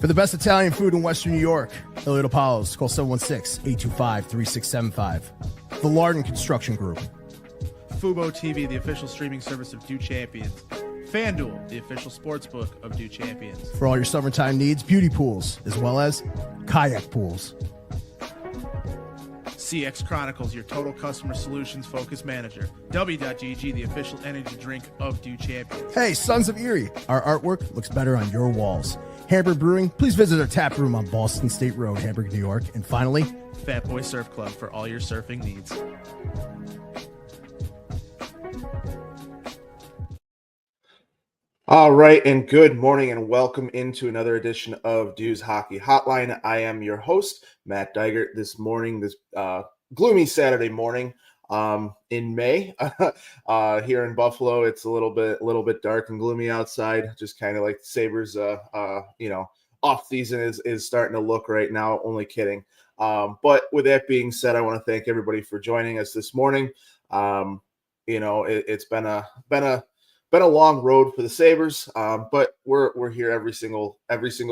For the best Italian food in Western New York, Elliot Apollos, call 716-825-3675. The Lardon Construction Group. Fubo TV, the official streaming service of Due Champions. FanDuel, the official sportsbook of Due Champions. For all your summertime needs, beauty pools, as well as kayak pools. CX Chronicles, your total customer solutions focused manager. W.GG, the official energy drink of Due Champions. Hey, Sons of Erie, our artwork looks better on your walls. Hamburg Brewing, please visit our tap room on Boston State Road, Hamburg, New York. And finally, Fat Boy Surf Club for all your surfing needs. All right, and good morning and welcome into another edition of Due Hockey Hotline. I am your host, Matt Diegert. This morning, this gloomy Saturday morning in May here in Buffalo, it's a little bit dark and gloomy outside, just kind of like the Sabres, off season is starting to look right now. Only kidding. But with that being said, I want to thank everybody for joining us this morning. It's been a long road for the Sabres, but we're here every single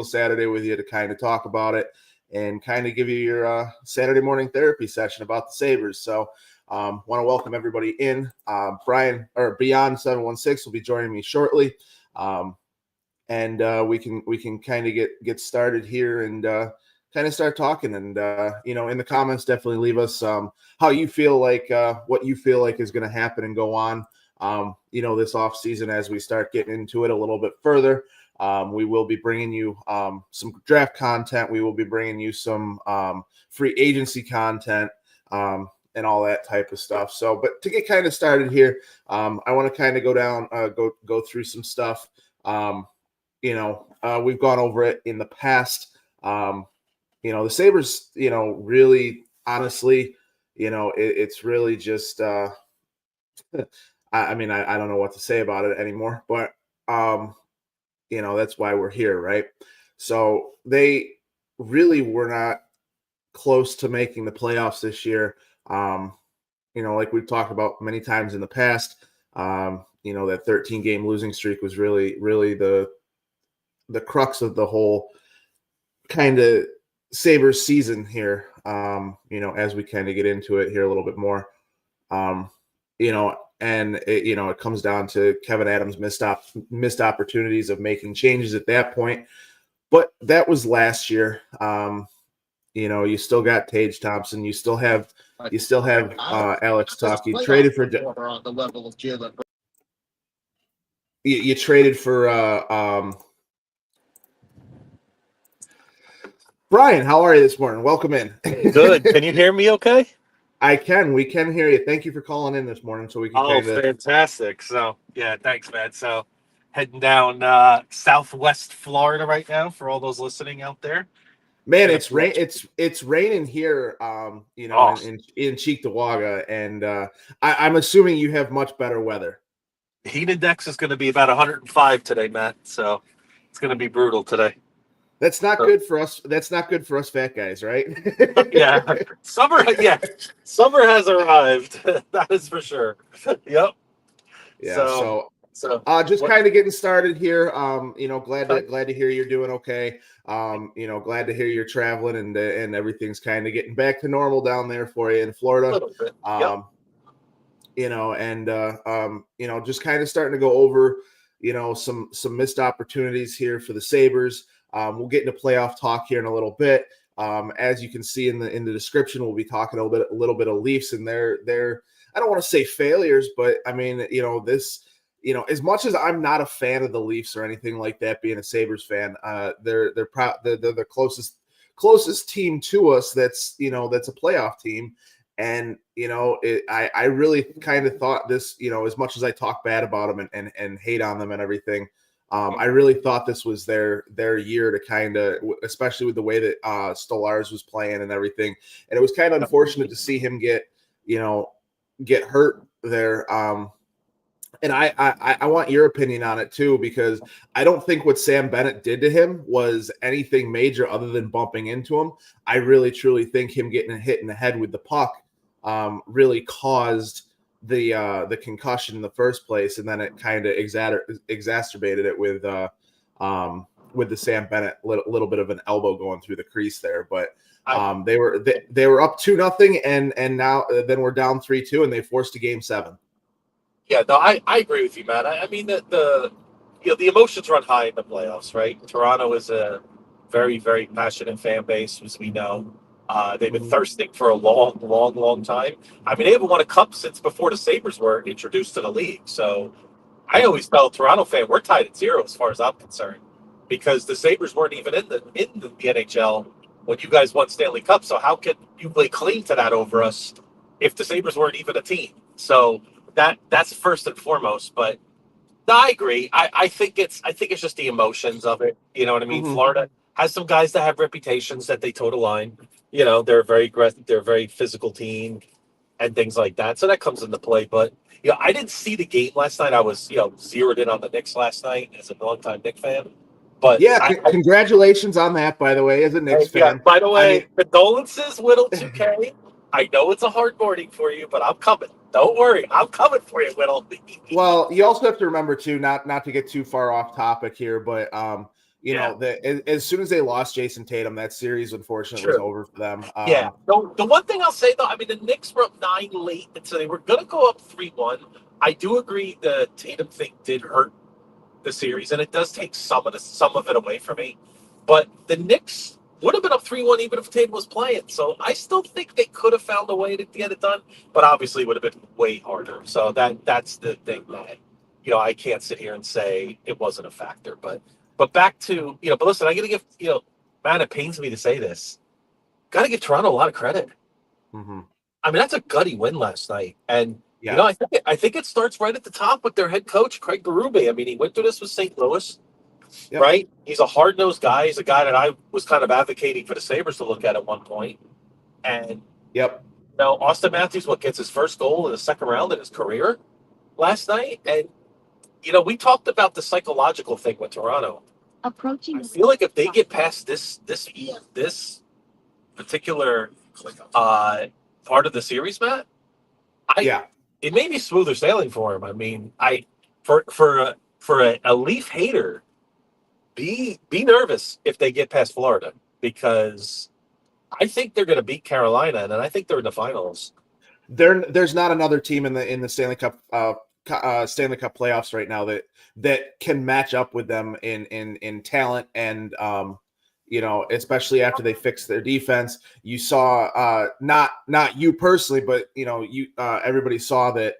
Saturday with you to kind of talk about it and kind of give you your Saturday morning therapy session about the Sabres. So want to welcome everybody in. Brian or Beyond716 will be joining me shortly, and we can kind of get started here and kind of start talking. And in the comments, definitely leave us how you feel like what you feel like is going to happen and go on. This off season, as we start getting into it a little bit further, we will be bringing you some draft content. We will be bringing you some free agency content and all that type of stuff. So, but to get kind of started here, I want to kind of go through some stuff. We've gone over it in the past. The Sabres, really, honestly, it's really just. I don't know what to say about it anymore, but, that's why we're here, right? So they really were not close to making the playoffs this year. Like we've talked about many times in the past, that 13-game losing streak was really, really the crux of the whole kind of Sabres season here, as we kind of get into it here a little bit more. And it comes down to Kevin Adams' missed opportunities of making changes at that point. But that was last year. You still got Tage Thompson. You still have Alex Tuch. You traded for on the level of Jalen. You traded for Brian. How are you this morning? Welcome in. Good. Can you hear me okay? I can. We can hear you. Thank you for calling in this morning so we can fantastic. So, yeah, thanks, man. So, heading down southwest Florida right now for all those listening out there. Man, it's raining here, in Cheektowaga, and I'm assuming you have much better weather. Heat index is going to be about 105 today, Matt. So, it's going to be brutal today. That's not good for us. That's not good for us fat guys, right? Yeah. Summer has arrived. That is for sure. Yep. Yeah. So just kind of getting started here. Glad to hear you're doing okay. Glad to hear you're traveling and everything's kind of getting back to normal down there for you in Florida. A little bit. Yep. Just kind of starting to go over, some missed opportunities here for the Sabres. We'll get into playoff talk here in a little bit. As you can see in the description, we'll be talking a little bit of Leafs and their I don't want to say failures, but I mean, this, as much as I'm not a fan of the Leafs or anything like that, being a Sabres fan, they're the closest team to us that's a playoff team. And, I really kind of thought this, as much as I talk bad about them and hate on them and everything, I really thought this was their year to kind of, especially with the way that Stolarz was playing and everything. And it was kind of unfortunate to see him get hurt there. And I want your opinion on it too, because I don't think what Sam Bennett did to him was anything major other than bumping into him. I really, truly think him getting hit in the head with the puck really caused the concussion in the first place, and then it kind of exacerbated it with with the Sam Bennett little bit of an elbow going through the crease there, but they were up 2-0 and now then we're down 3-2 and they forced a game 7. Yeah, no, I agree with you, Matt. I mean the emotions run high in the playoffs, right? Toronto is a very, very passionate fan base, as we know. They've been thirsting for a long, long, long time. I mean, they haven't won a cup since before the Sabres were introduced to the league. So I always tell a Toronto fan, we're tied at 0 as far as I'm concerned, because the Sabres weren't even in the NHL when you guys won Stanley Cup. So how can you lay claim to that over us if the Sabres weren't even a team? So that's first and foremost. But no, I agree. I think it's just the emotions of it. You know what I mean? Mhm. Florida has some guys that have reputations that they toe the line. You know, they're a very aggressive, they're a very physical team and things like that. So that comes into play. But I didn't see the game last night. I was zeroed in on the Knicks last night as a longtime Knicks fan. But Yeah, congratulations on that, by the way, as a Knicks fan. By the way, I mean, condolences, Whittle 2K. I know it's a hard morning for you, but I'm coming. Don't worry, I'm coming for you, Whittle. well, you also have to remember too, not to get too far off topic here, but you know, as soon as they lost Jason Tatum, that series unfortunately was over for them. The one thing I'll say though, I mean, the Knicks were up 9 late, and so they were going to go up 3-1. I do agree the Tatum thing did hurt the series, and it does take some of it away from me. But the Knicks would have been up 3-1 even if Tatum was playing. So I still think they could have found a way to get it done, but obviously it would have been way harder. So that's the thing that I can't sit here and say it wasn't a factor. But back to but listen, I got to give man, it pains me to say this. Got to give Toronto a lot of credit. Mm-hmm. I mean, that's a gutty win last night, and yeah. I think it starts right at the top with their head coach Craig Berube. I mean, he went through this with St. Louis. Yep. Right? He's a hard-nosed guy. He's a guy that I was kind of advocating for the Sabres to look at one point. And now Austin Matthews gets his first goal in the second round in his career last night. And we talked about the psychological thing with Toronto. I feel like if they get past this particular part of the series, Matt, it may be smoother sailing for him. I mean, for a Leaf hater, be nervous if they get past Florida, because I think they're going to beat Carolina, and I think they're in the finals. There's not another team in the Stanley Cup playoffs right now that can match up with them in talent, and especially after they fix their defense. You saw not you personally, but everybody saw that.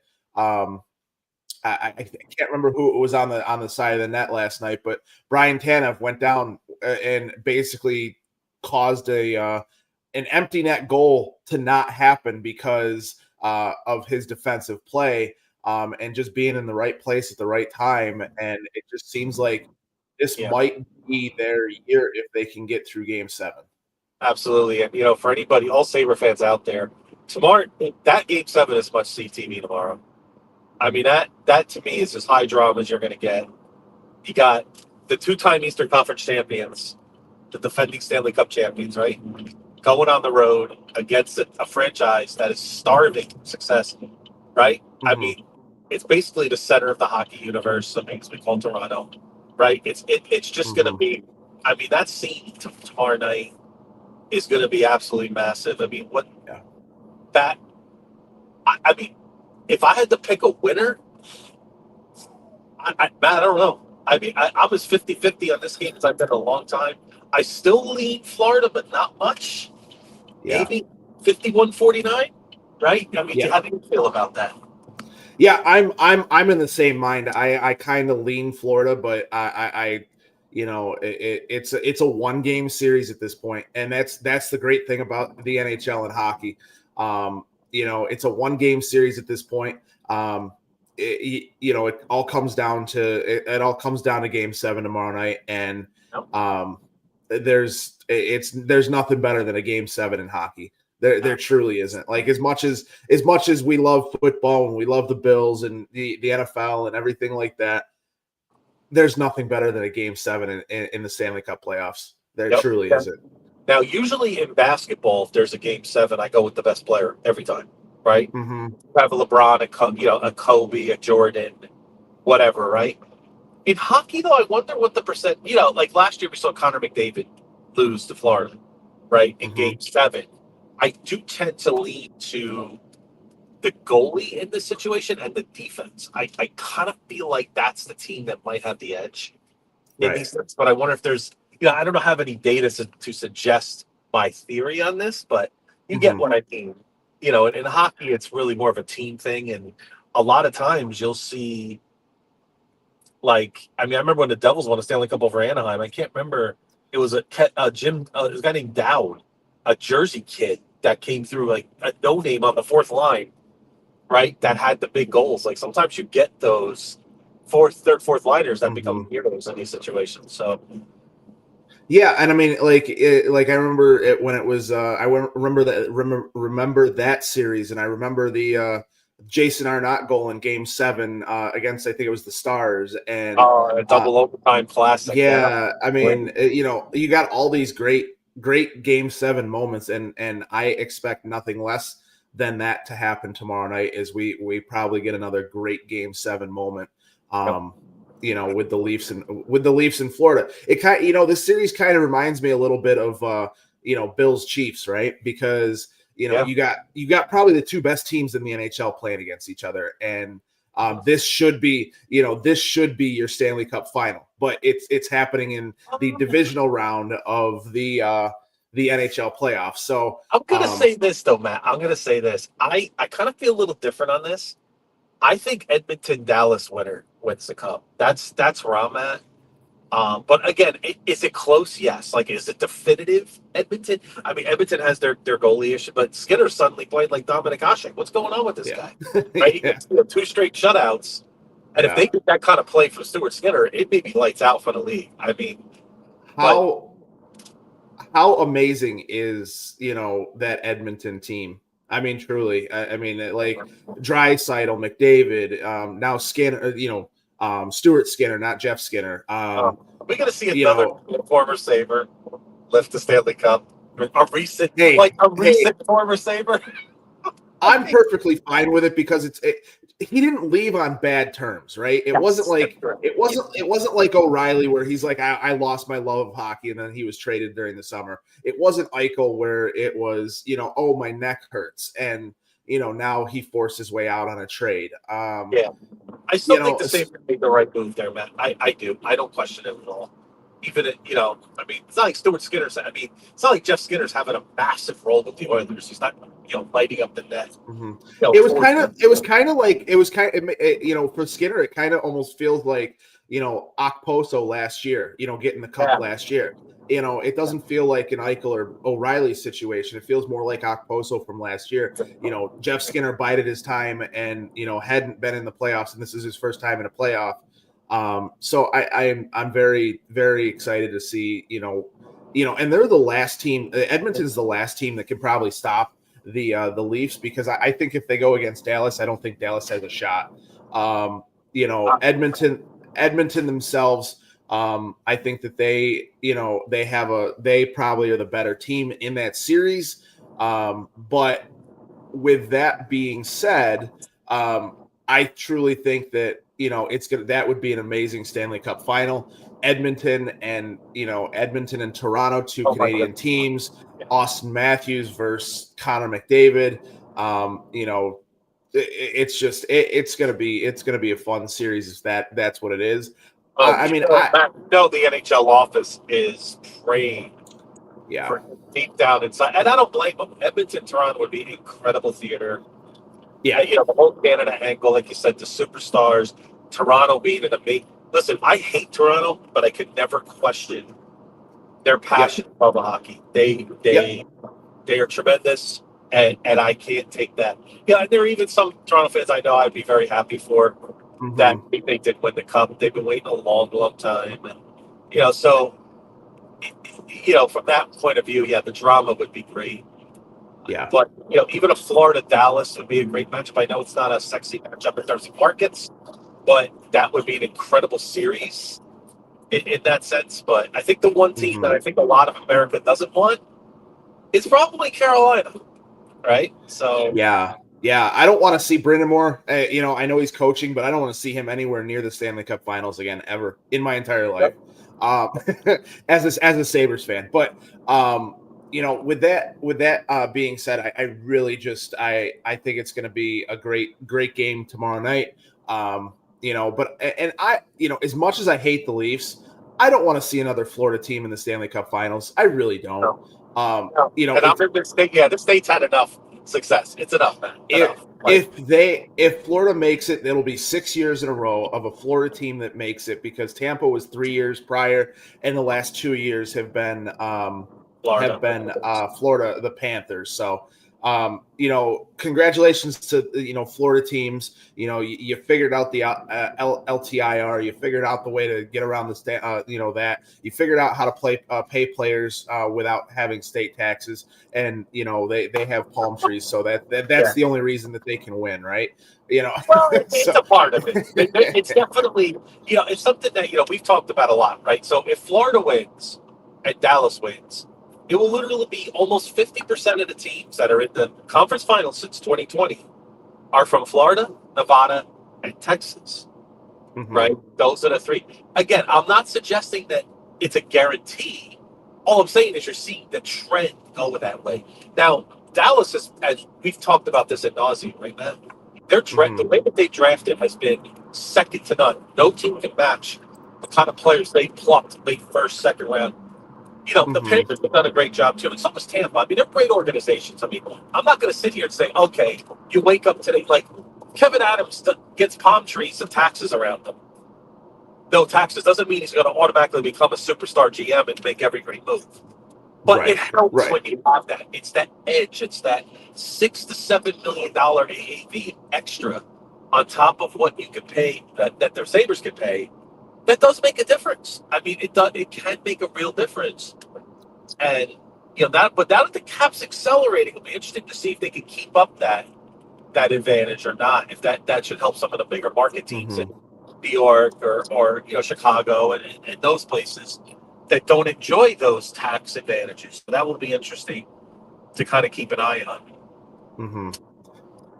I can't remember who was on the side of the net last night, but Brian Tanev went down and basically caused an empty net goal to not happen because of his defensive play and just being in the right place at the right time. And it just seems like this might be their year if they can get through Game 7. Absolutely, and for anybody, all Sabre fans out there, tomorrow that Game 7 is must-see TV tomorrow. I mean, that to me is as high drama as you're going to get. You got the 2-time Eastern Conference champions, the defending Stanley Cup champions, right? Going on the road against a franchise that is starving success, right? Mm-hmm. I mean, it's basically the center of the hockey universe, that makes me call Toronto, right? It's just going to be, I mean, that scene tomorrow night is going to be absolutely massive. I mean, I mean, if I had to pick a winner, I don't know. I mean, I was 50-50 on this game because I've been a long time. I still lean Florida, but not much. Yeah. Maybe 51-49, right? I mean, how do you feel about that? Yeah, I'm in the same mind. I kind of lean Florida, but it's a 1-game series at this point, and that's the great thing about the NHL and hockey. It's a 1-game series at this point. It all comes down to Game 7 tomorrow night, and there's nothing better than a Game 7 in hockey. There truly isn't. Like as much as we love football and we love the Bills and the NFL and everything like that, there's nothing better than a Game 7 in the Stanley Cup playoffs. There truly isn't. Now, usually in basketball, if there's a Game 7, I go with the best player every time, right? Mm-hmm. You have a LeBron, a Kobe, a Jordan, whatever, right? In hockey, though, I wonder what the percent. Like last year we saw Connor McDavid lose to Florida, right, in Game 7. I do tend to lean to the goalie in this situation and the defense. I kind of feel like that's the team that might have the edge in these things. But I wonder if there's, I don't have any data to suggest my theory on this, but you get what I mean. In hockey, it's really more of a team thing. And a lot of times you'll see, I remember when the Devils won a Stanley Cup over Anaheim. I can't remember. It was a guy named Dowd, a Jersey kid that came through like a no name on the fourth line, right? That had the big goals. Like sometimes you get those third, fourth liners that become heroes in these situations. So, yeah, and I mean, I remember it when it was. I remember that series, and I remember the Jason Arnott goal in Game 7 against, I think it was the Stars, and a double overtime classic. Yeah, I mean, you got all these great Game 7 moments, and I expect nothing less than that to happen tomorrow night. As we probably get another great Game 7 moment. With the Leafs in Florida. It kind this series kind of reminds me a little bit of Bills Chiefs, right? Because you got probably the two best teams in the NHL playing against each other, and this should be your Stanley Cup final, but it's happening in the divisional round of the NHL playoffs. So I'm gonna say this though, Matt. I'm gonna say this. I kind of feel a little different on this. I think Edmonton Dallas winner wins the cup. That's where I'm at. But again, is it close? Yes. Is it definitive? Edmonton? I mean, Edmonton has their goalie issue, but Skinner suddenly played like Dominic Hasek. What's going on with this guy? Right? He gets 2 straight shutouts, and if they get that kind of play from Stuart Skinner, it may be lights out for the league. I mean, how amazing is that Edmonton team? I mean, truly. I mean, Draisaitl, McDavid, now Skinner. Stuart Skinner, not Jeff Skinner. We're going to see another former Sabre lift the Stanley Cup. A recent former Sabre. I'm perfectly fine with it because he didn't leave on bad terms, right? It wasn't like O'Reilly where he's like, I lost my love of hockey and then he was traded during the summer. It wasn't Eichel where it was, oh, my neck hurts and now he forced his way out on a trade. I still think the Sabres made the right move there, Matt. I do. I don't question it at all. Even I mean, it's not like Stuart Skinner's. I mean, it's not like Jeff Skinner's having a massive role with the Oilers. He's not, lighting up the net. It was kind of for Skinner, it kind of almost feels like Okposo last year. Getting the cup last year. It doesn't feel like an Eichel or O'Reilly situation. It feels more like Okposo from last year. Jeff Skinner bided his time and, hadn't been in the playoffs, and this is his first time in a playoff. So I'm very, very excited to see, and they're the last team. Edmonton's the last team that can probably stop the Leafs, because I think if they go against Dallas, I don't think Dallas has a shot. Edmonton themselves, I think that they probably are the better team in that series. But with that being said, I truly think that, that would be an amazing Stanley Cup final. Edmonton and Toronto, two Canadian teams, Austin Matthews versus Connor McDavid. It's going to be a fun series if that's what it is. The NHL office is praying for deep down inside, and I don't blame them. Edmonton, Toronto would be incredible theater. Yeah, the whole Canada angle, like you said, the superstars. Toronto being an amazing. Listen, I hate Toronto, but I could never question their passion for hockey. They are tremendous, and I can't take that. Yeah, there are even some Toronto fans I know I'd be very happy for. That they did win the cup. They've been waiting a long, long time, and so from that point of view, the drama would be great. Yeah, but even a Florida Dallas would be a great matchup. I know it's not a sexy matchup in terms of markets, but that would be an incredible series in that sense. But I think the one team that I think a lot of America doesn't want is probably Carolina, right? So Yeah, I don't want to see Brindamore. I know he's coaching, but I don't want to see him anywhere near the Stanley Cup Finals again, ever in my entire life. Um, as a Sabres fan, but with that being said, I really just I think it's going to be a great game tomorrow night. As much as I hate the Leafs, I don't want to see another Florida team in the Stanley Cup Finals. I really don't. No. And the state's had enough success. It's enough, man. If Florida makes it, it'll be 6 years in a row of a Florida team that makes it, because Tampa was 3 years prior, and the last 2 years have been Florida, the Panthers. So congratulations to Florida teams. You figured out the LTIR. You figured out the way to get around that you figured out how to pay players without having state taxes, and they have palm trees, so that's the only reason that they can win, right? Well, it's a part of it. It's definitely it's something that we've talked about a lot, right? So if Florida wins and Dallas wins, it will literally be almost 50% of the teams that are in the conference finals since 2020 are from Florida, Nevada, and Texas, right? Those are the three. Again, I'm not suggesting that it's a guarantee. All I'm saying is you're seeing the trend go that way. Now, Dallas is, as we've talked about this ad nauseum, right, man? The way that they drafted has been second to none. No team can match the kind of players they plucked late first, second round. The Panthers have done a great job too, and so was Tampa. I mean, they're great organizations. I mean, I'm not going to sit here and say, okay, you wake up today like Kevin Adams gets palm trees and taxes around them. No taxes doesn't mean he's going to automatically become a superstar GM and make every great move. But it helps when you have that. It's that edge. It's that $6 to $7 million AAV extra on top of what you can pay that their Sabres can pay. That does make a difference. I mean, it can make a real difference. And but now that the cap's accelerating, it'll be interesting to see if they can keep up that advantage or not. If that should help some of the bigger market teams in New York or Chicago and those places that don't enjoy those tax advantages. So that will be interesting to kind of keep an eye on.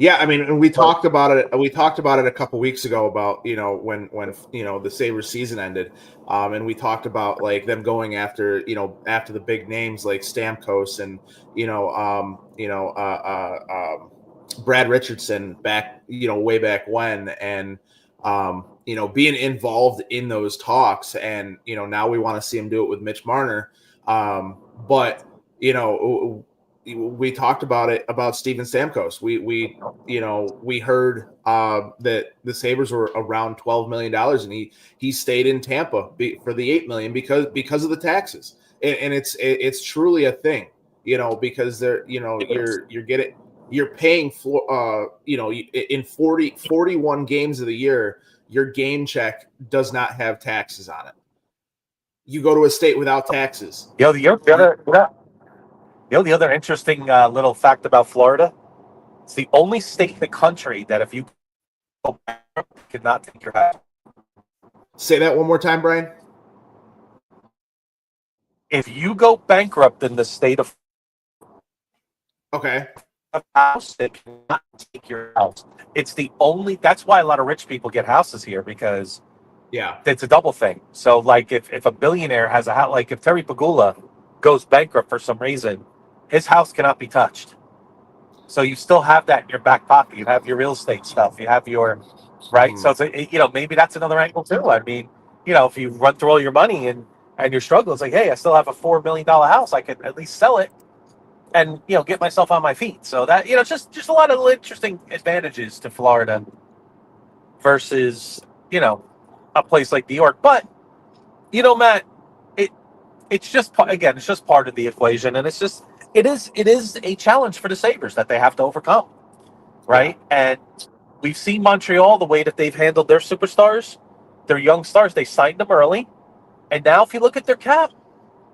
Yeah, I mean, and we talked about it. We talked about it a couple weeks ago about when the Sabres season ended, and we talked about like them going after the big names like Stamkos and Brad Richardson back way back when, and being involved in those talks, and now we want to see him do it with Mitch Marner, but we talked about it about Steven Stamkos. We heard that the Sabres were around $12 million, and he stayed in Tampa for the $8 million because of the taxes, and it's truly a thing, because you're paying for in 41 games of the year, your game check does not have taxes on it. You go to a state without taxes. The other interesting little fact about Florida, it's the only state in the country that if you go bankrupt, you cannot take your house. Say that one more time, Brian. If you go bankrupt in the state of house, they cannot take your house. It's the only. That's why a lot of rich people get houses here, because it's a double thing. So like if a billionaire has a house, like if Terry Pagula goes bankrupt for some reason, his house cannot be touched. So you still have that in your back pocket. You have your real estate stuff. You have your So it's maybe that's another angle too. I mean, if you run through all your money and you're struggling, it's like, hey, I still have a $4 million house. I can at least sell it and get myself on my feet. So that just a lot of interesting advantages to Florida versus a place like New York. But Matt, it's just part of the equation, and it is a challenge for the Sabres that they have to overcome, right? And we've seen Montreal, the way that they've handled their superstars, their young stars. They signed them early, and now if you look at their cap,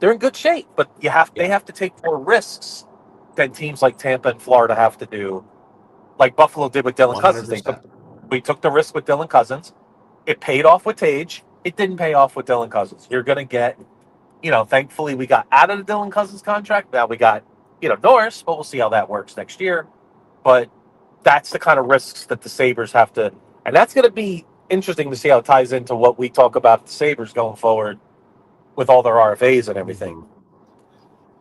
they're in good shape. But they have to take more risks than teams like Tampa and Florida have to do, like Buffalo did with Dylan 100%. Cousins. We took the risk with Dylan Cousins. It paid off with Tage. It didn't pay off with Dylan Cousins. You're going to get, thankfully we got out of the Dylan Cousins contract. Now we got, Norris, but we'll see how that works next year. But, that's the kind of risks that the Sabres have to, and that's going to be interesting to see how it ties into what we talk about the Sabres going forward with all their RFAs and everything. Mm-hmm.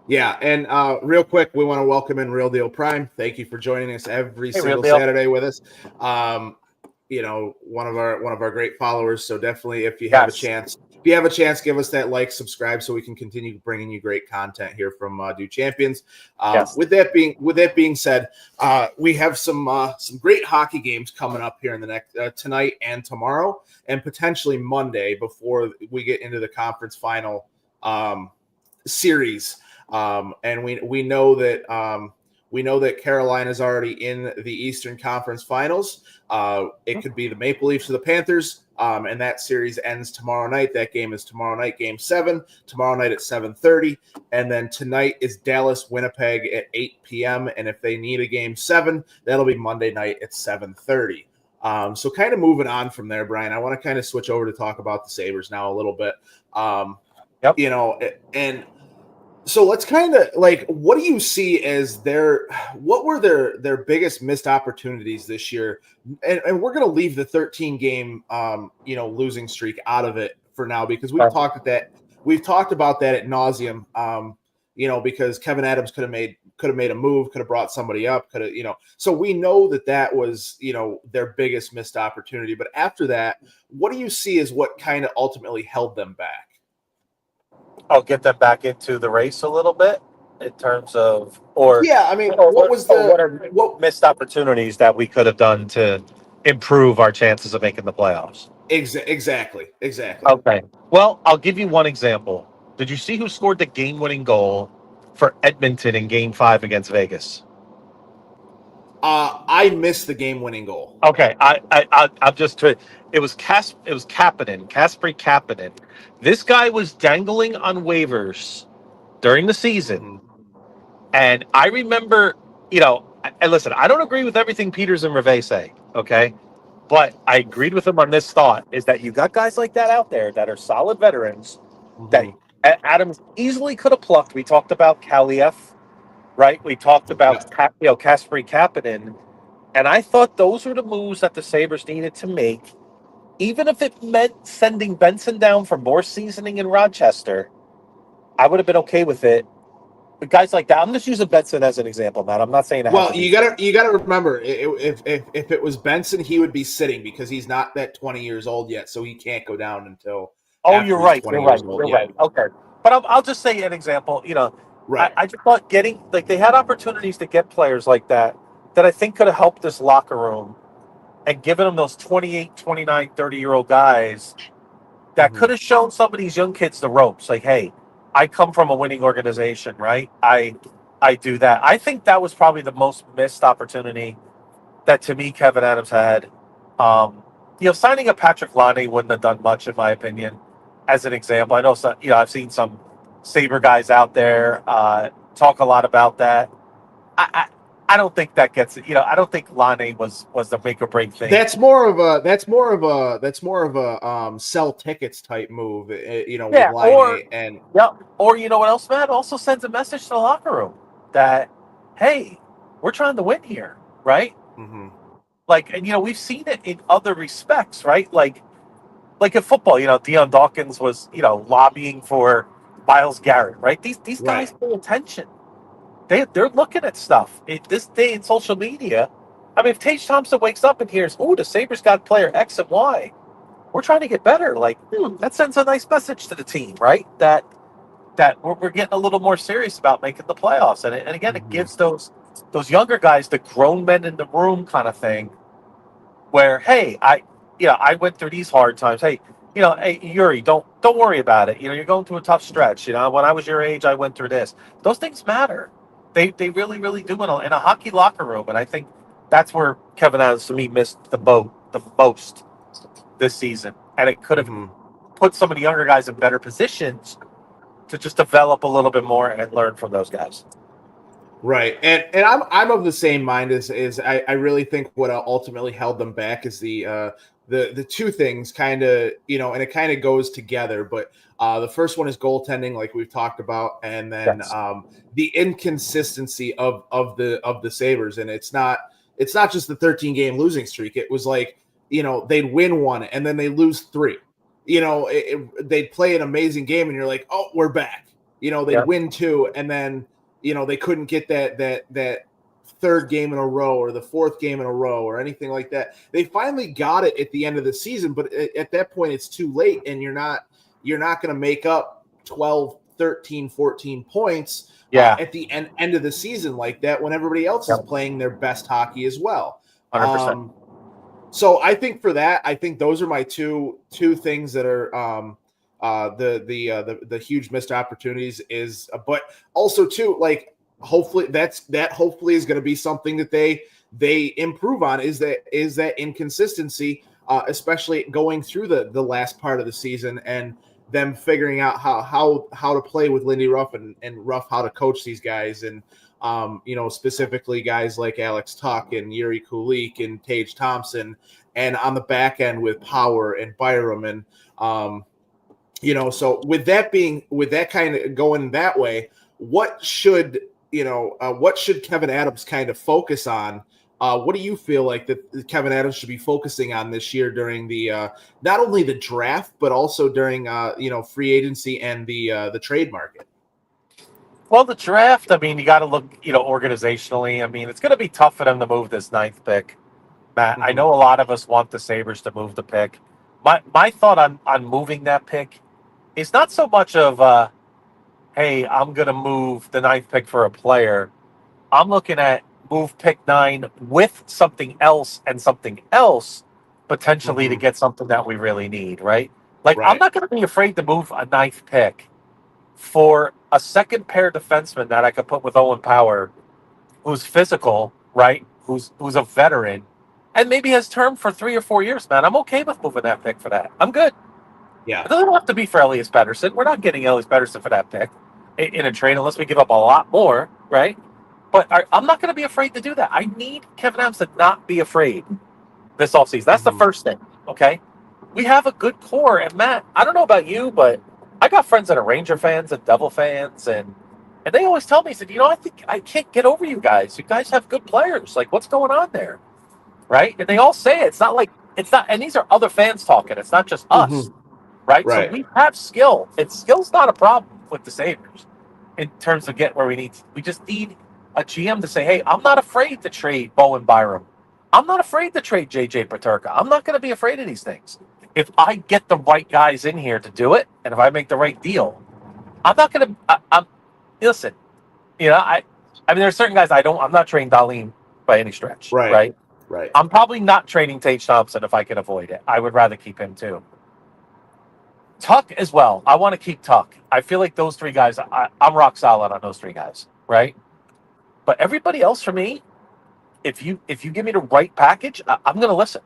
Yeah, and real quick, we want to welcome in Real Deal Prime. Thank you for joining us every single Saturday with us. One of our great followers. So definitely, if you have a chance, give us that like, subscribe, so we can continue bringing you great content here from Due Champions. With that being said, we have some great hockey games coming up here in the next tonight and tomorrow, and potentially Monday before we get into the conference final series. And we know that Carolina's already in the Eastern Conference Finals. It could be the Maple Leafs or the Panthers, and that series ends tomorrow night. That game is tomorrow night, Game 7, tomorrow night at 7:30. And then tonight is Dallas-Winnipeg at 8 p.m. And if they need a Game 7, that'll be Monday night at 7:30. So kind of moving on from there, Brian, I want to kind of switch over to talk about the Sabres now a little bit. And so let's kind of what do you see as what were their biggest missed opportunities this year? And we're going to leave the 13 game, losing streak out of it for now, because we've talked about that at nauseum, because Kevin Adams could have made a move, could have brought somebody up, so we know that was, their biggest missed opportunity. But after that, what do you see as what kind of ultimately held them back? I'll get them back into the race a little bit in terms of, what are missed opportunities that we could have done to improve our chances of making the playoffs? Exactly. Okay. Well, I'll give you one example. Did you see who scored the game-winning goal for Edmonton in Game 5 against Vegas? I missed the game-winning goal. Okay, I'm just. It was Kapanen, Kasperi Kapanen. This guy was dangling on waivers during the season, and I remember, and listen, I don't agree with everything Peters and Reve say, okay, but I agreed with him on this thought: is that you got guys like that out there that are solid veterans that Adams easily could have plucked. We talked about Kaliev, right? We talked about Kasperi Kapanen. And I thought those were the moves that the Sabres needed to make, even if it meant sending Benson down for more seasoning in Rochester. I would have been okay with it. But guys like that, I'm just using Benson as an example, Matt. I'm not saying that. Well, you gotta remember, if it was Benson, he would be sitting because he's not that 20 years old yet, so he can't go down until. Oh, you're right. You're right. Okay, but I'll just say an example. Right. I just thought they had opportunities to get players like that I think could have helped this locker room and given them those 28, 29, 30-year-old guys that could have shown some of these young kids the ropes. Like, hey, I come from a winning organization, right? I do that. I think that was probably the most missed opportunity that, to me, Kevin Adams had. Signing a Patrick Laine wouldn't have done much, in my opinion, as an example. I know some, I've seen some Sabre guys out there talk a lot about that. I don't think that gets it. I don't think Laine was the make or break thing. That's more of a sell tickets type move. With Laine or you know what else, Matt? Also sends a message to the locker room that, hey, we're trying to win here, right? Mm-hmm. And we've seen it in other respects, right? Like in football, Deion Dawkins was lobbying for Myles Garrett, right? These guys pay attention. They're looking at stuff. This day in social media, I mean, if Tage Thompson wakes up and hears, "Oh, the Sabres got player X and Y, we're trying to get better," that sends a nice message to the team, right? That we're getting a little more serious about making the playoffs, and again, it gives those younger guys, the grown men in the room kind of thing, where, hey, I went through these hard times. Hey, hey, Yuri, don't worry about it. You're going through a tough stretch. When I was your age, I went through this. Those things matter. They really, really do in a hockey locker room. And I think that's where Kevin Adams, to me, missed the most this season. And it could have put some of the younger guys in better positions to just develop a little bit more and learn from those guys. Right. And I'm of the same mind as I really think what ultimately held them back is the two things kind of, and it kind of goes together. But the first one is goaltending, like we've talked about, and then the inconsistency of the Sabres. And it's not, it's not just the 13-game losing streak. It was like, they'd win one and then they lose three. They'd play an amazing game and you're like, oh, we're back. They'd win two and then, they couldn't get that third game in a row or the fourth game in a row or anything like that. They finally got it at the end of the season, but at that point it's too late and you're not going to make up 12, 13, 14 points at the end of the season like that when everybody else is playing their best hockey as well. 100%. So I think for that, I think those are my two things that are the huge missed opportunities is, but also too, like, hopefully hopefully is going to be something that they improve on is that inconsistency, especially going through the last part of the season and them figuring out how to play with Lindy Ruff and Ruff, how to coach these guys. And, specifically guys like Alex Tuck and Yuri Kulik and Tage Thompson, and on the back end with Power and Byram. And, so with that kind of going that way, what should Kevin Adams kind of focus on? What do you feel like that Kevin Adams should be focusing on this year during the not only the draft but also during free agency and the trade market? Well, the draft, I mean, you got to look, organizationally. I mean, it's going to be tough for them to move this 9th pick. Matt, I know a lot of us want the Sabres to move the pick. My thought on moving that pick is not so much of hey, I'm going to move the 9th pick for a player. I'm looking at move pick 9 with something else and something else potentially to get something that we really need, right? Like, I'm not going to be afraid to move a 9th pick for a second pair defenseman that I could put with Owen Power, who's physical, right? Who's a veteran, and maybe has term for 3 or 4 years, man. I'm okay with moving that pick for that. I'm good. Yeah. It doesn't have to be for Elias Pettersson. We're not getting Elias Pettersson for that pick in a trade unless we give up a lot more, right? But I'm not going to be afraid to do that. I need Kevin Adams to not be afraid this offseason. That's the first thing, okay? We have a good core. And, Matt, I don't know about you, but I got friends that are Ranger fans and Devil fans, and they always tell me, said, I think I can't get over you guys. You guys have good players. Like, what's going on there, right? And they all say it. It's not like it's not. And these are other fans talking. It's not just us, right? So we have skill. And skill's not a problem with the Sabres in terms of getting where we need. We just need a GM to say, hey, I'm not afraid to trade Bowen Byram. I'm not afraid to trade JJ Paterka. I'm not going to be afraid of these things. If I get the right guys in here to do it, and if I make the right deal, I'm not going to. Listen, I mean, there's certain guys I'm not trading Dahlin by any stretch, right? I'm probably not trading Tage Thompson if I can avoid it. I would rather keep him too. Tuck as well. I want to keep Tuck. I feel like those 3 guys. I'm rock solid on those 3 guys, right? But everybody else for me, if you give me the right package, I'm going to listen.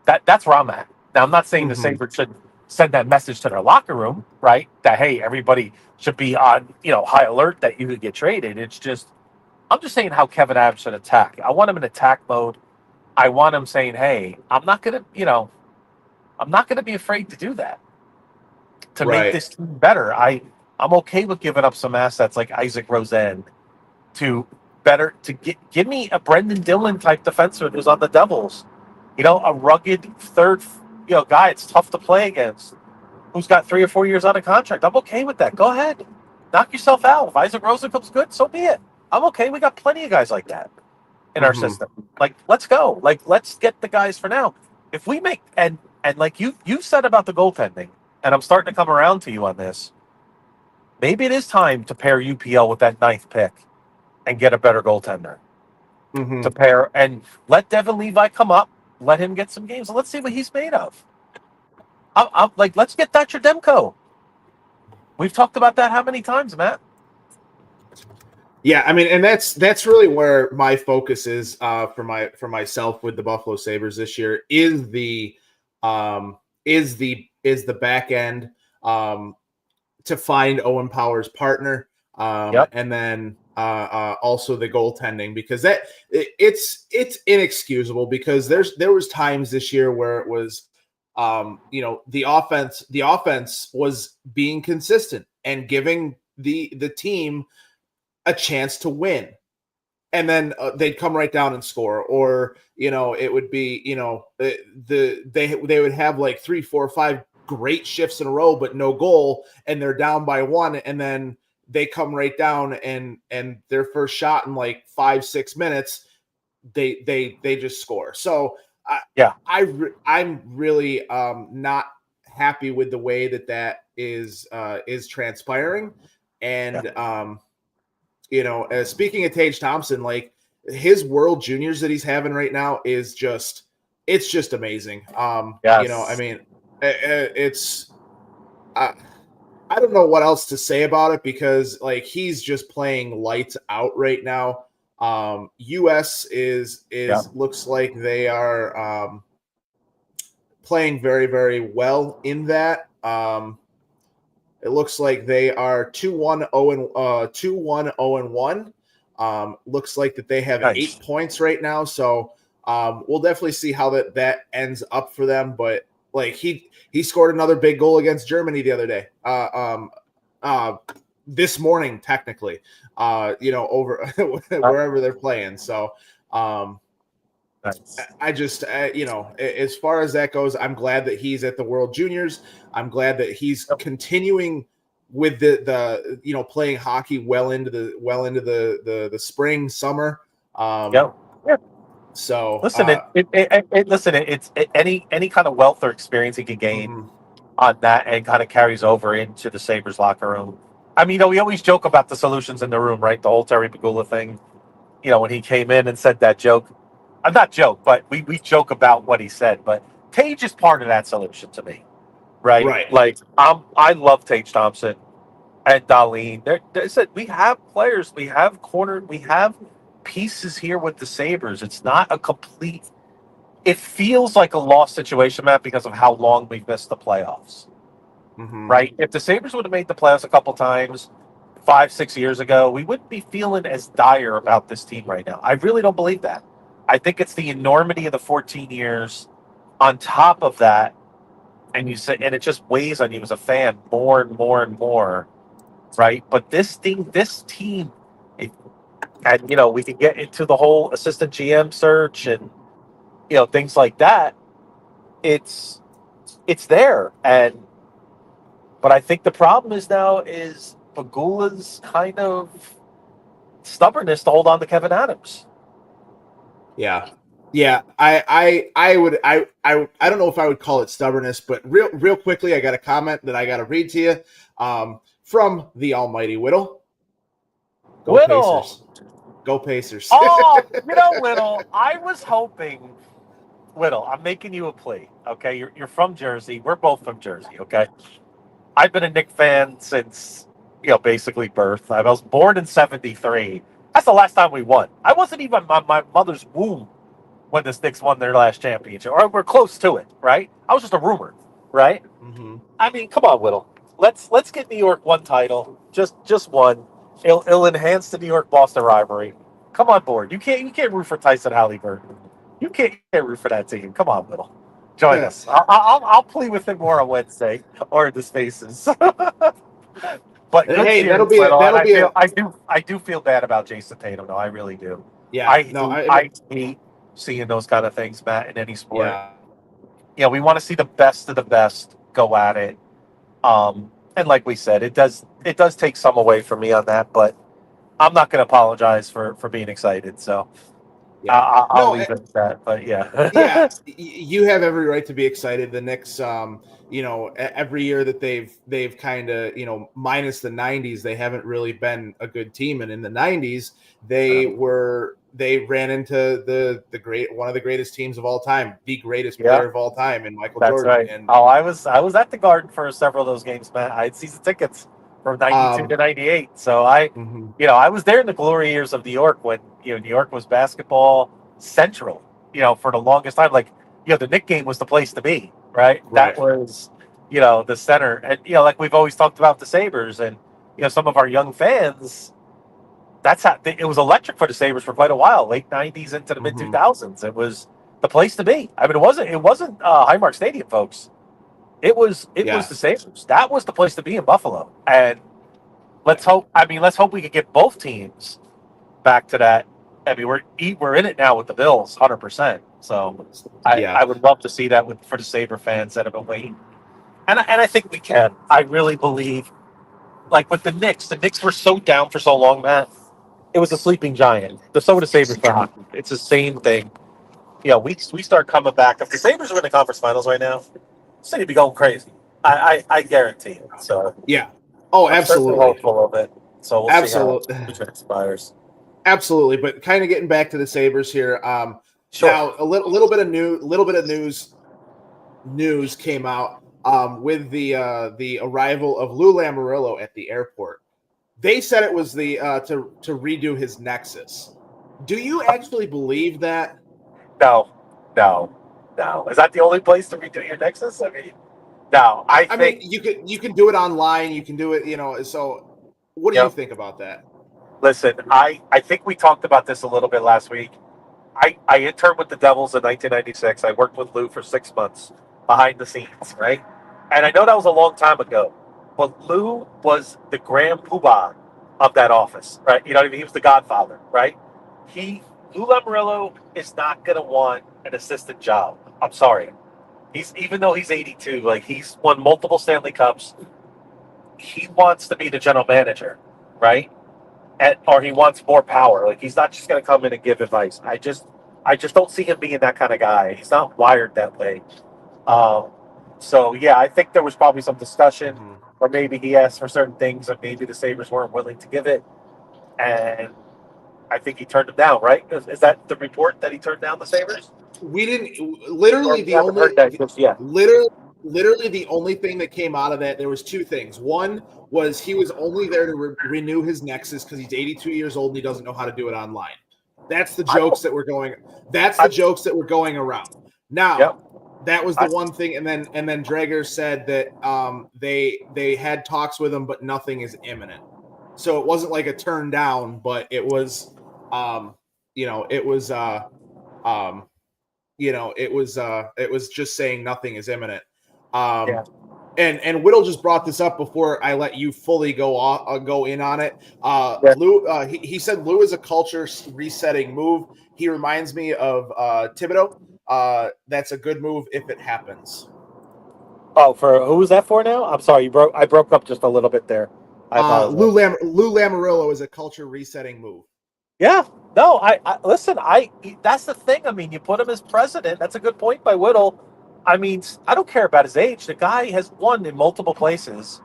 That's where I'm at. Now, I'm not saying the Sabres should send that message to their locker room, right? That, hey, everybody should be on, high alert that you could get traded. It's just, I'm just saying how Kevin Adams should attack. I want him in attack mode. I want him saying, hey, I'm not going to be afraid to do that to make this team better. I'm okay with giving up some assets like Isaac Rosen to give me a Brendan Dillon type defenseman who's on the Devils, a rugged third, guy it's tough to play against, who's got 3 or 4 years on a contract. I'm okay with that. Go ahead. Knock yourself out. If Isaac Rosen comes good, so be it. I'm okay. We got plenty of guys like that in our system. Like, let's go. Like, let's get the guys for now. If we make, and like you said about the goaltending, and I'm starting to come around to you on this, maybe it is time to pair UPL with that 9th pick and get a better goaltender to pair, and let Devin Levi come up, let him get some games, and let's see what he's made of. I'm like, let's get Thatcher Demko. We've talked about that how many times, Matt? Yeah, I mean, and that's really where my focus is for myself with the Buffalo Sabres this year is the back end to find Owen Power's partner, and then also the goaltending, because it's inexcusable, because there was times this year where it was the offense was being consistent and giving the team a chance to win. and then they'd come right down and score, or it would be they would have like 3, 4, 5 great shifts in a row, but no goal, and they're down by 1, and then they come right down and their first shot in like 5, 6 minutes, they just score. So I'm really not happy with the way that is transpiring, and speaking of Tage Thompson, like his World Juniors that he's having right now is just amazing. I mean, it's I don't know what else to say about it, because like he's just playing lights out right now. US is looks like they are playing very, very well in that. It looks like they are 2-1-0-1. Looks like that they have 8 points right now. So we'll definitely see how that ends up for them. But like he scored another big goal against Germany the other day. This morning, technically, over wherever they're playing. So I just, as far as that goes, I'm glad that he's at the World Juniors. I'm glad that he's continuing with the playing hockey well into the spring, summer. So listen, it's any kind of wealth or experience he can gain on that, and kind of carries over into the Sabres locker room. I mean, we always joke about the solutions in the room, right? The whole Terry Pegula thing. When he came in and said that joke. Not joke, but we joke about what he said. But Tage is part of that solution to me, right? Right. Like I love Tage Thompson and Dahlin. They said we have players, we have we have pieces here with the Sabres. It's not a complete. It feels like a lost situation, Matt, because of how long we've missed the playoffs. Right? If the Sabres would have made the playoffs a couple times 5, 6 years ago, we wouldn't be feeling as dire about this team right now. I really don't believe that. I think it's the enormity of the 14 years on top of that, and it just weighs on you as a fan more and more and more, right? But this team, and we can get into the whole assistant GM search and things like that. It's there, but I think the problem is Pegula's kind of stubbornness to hold on to Kevin Adams. Yeah. I don't know if I would call it stubbornness, but real quickly, I got a comment that I got to read to you from the almighty Whittle. Whittle. Pacers. Go Pacers. Oh, Whittle, I was hoping, Whittle, I'm making you a plea, okay? You're from Jersey. We're both from Jersey, okay? I've been a Knick fan since, basically birth. I was born in 73. That's the last time we won. I wasn't even on my mother's womb when the Knicks won their last championship, or we're close to it, right? I was just a rumor, right? I mean, come on, Whittle. Let's get New York one title, just one. It'll enhance the New York-Boston rivalry. Come on board. You can't root for Tyson Halliburton. You can't root for that team. Come on, Whittle. Join us. I'll play with him more on Wednesday or in the Spaces. But hey, I do feel bad about Jason Tatum. No, I really do. Yeah, I hate seeing those kind of things, Matt, in any sport. Yeah, we want to see the best of the best go at it. And like we said, it does take some away from me on that, but I'm not going to apologize for being excited. So I'll leave it at that. But yeah, you have every right to be excited. The Knicks, every year that they've kind of, minus the 90s, they haven't really been a good team. And in the 90s, they ran into one of the greatest teams of all time, the greatest player of all time, and Michael Jordan. Right. And I was at the Garden for several of those games, Matt. I had season tickets from 92 to 98. So I was there in the glory years of New York when, New York was basketball central, for the longest time. Like, the Knick game was the place to be, right? That was, the center. And, like we've always talked about the Sabres and, some of our young fans, that's how it was electric for the Sabres for quite a while, late 90s into the mid 2000s. It was the place to be. I mean, it wasn't Highmark Stadium, folks. It was the Sabres. That was the place to be in Buffalo. And let's hope we could get both teams back to that I mean, we're in it now with the Bills, 100%. So Yeah. I would love to see that for the Sabre fans that have been waiting, and I think we can. I really believe, like with the Knicks were so down for so long, Matt. It was a sleeping giant. So the Sabres for hockey. It's the same thing. We start coming back. If the Sabres were in the conference finals right now, city would be going crazy. I guarantee it. So Yeah. Oh, I'm certainly absolutely. hopeful of it. So we'll see how Absolutely. it transpires. Absolutely. But kind of getting back to the Sabres here. Sure. Now a little bit of news came out with the arrival of Lou Lamoriello at the airport. They said it was the to redo his Nexus. Do you actually believe that? No. Is that the only place to redo your Nexus? I mean, no. I mean, think you can do it online. You can do it, So, what do you think about that? Listen, I think we talked about this a little bit last week. I interned with the Devils in 1996. I worked with Lou for 6 months behind the scenes, right? And I know that was a long time ago, but Lou was the grand poobah of that office, right? You know what I mean? He was the godfather, right? Lou Lamoriello is not going to want an assistant job. I'm sorry. Even though he's 82, like he's won multiple Stanley Cups, he wants to be the general manager, right? Or he wants more power. Like he's not just going to come in and give advice. I just don't see him being that kind of guy. He's not wired that way. So yeah, I think there was probably some discussion, or maybe he asked for certain things, and maybe the Sabres weren't willing to give it, and I think he turned them down. Right? Is that the report that he turned down the Sabres? We didn't. Literally, the only heard that just yet. Literally the only thing that came out of that, there was two things. One was he was only there to renew his Nexus because he's 82 years old and he doesn't know how to do it online. That's the jokes that were going. That's the jokes that were going around. Now, that was the one thing, and then Drager said that they had talks with him, but nothing is imminent. So it wasn't like a turn down, but it was, it was just saying nothing is imminent. And Whittle just brought this up before I let you fully go in on it. Lou, he said Lou is a culture resetting move. He reminds me of Thibodeau. That's a good move if it happens. Oh, for who was that for now? I'm sorry, I broke up just a little bit there. Lou Lamoriello is a culture resetting move. Yeah. No, I listen, that's the thing. I mean, you put him as president. That's a good point by Whittle. I mean, I don't care about his age. The guy has won in multiple places,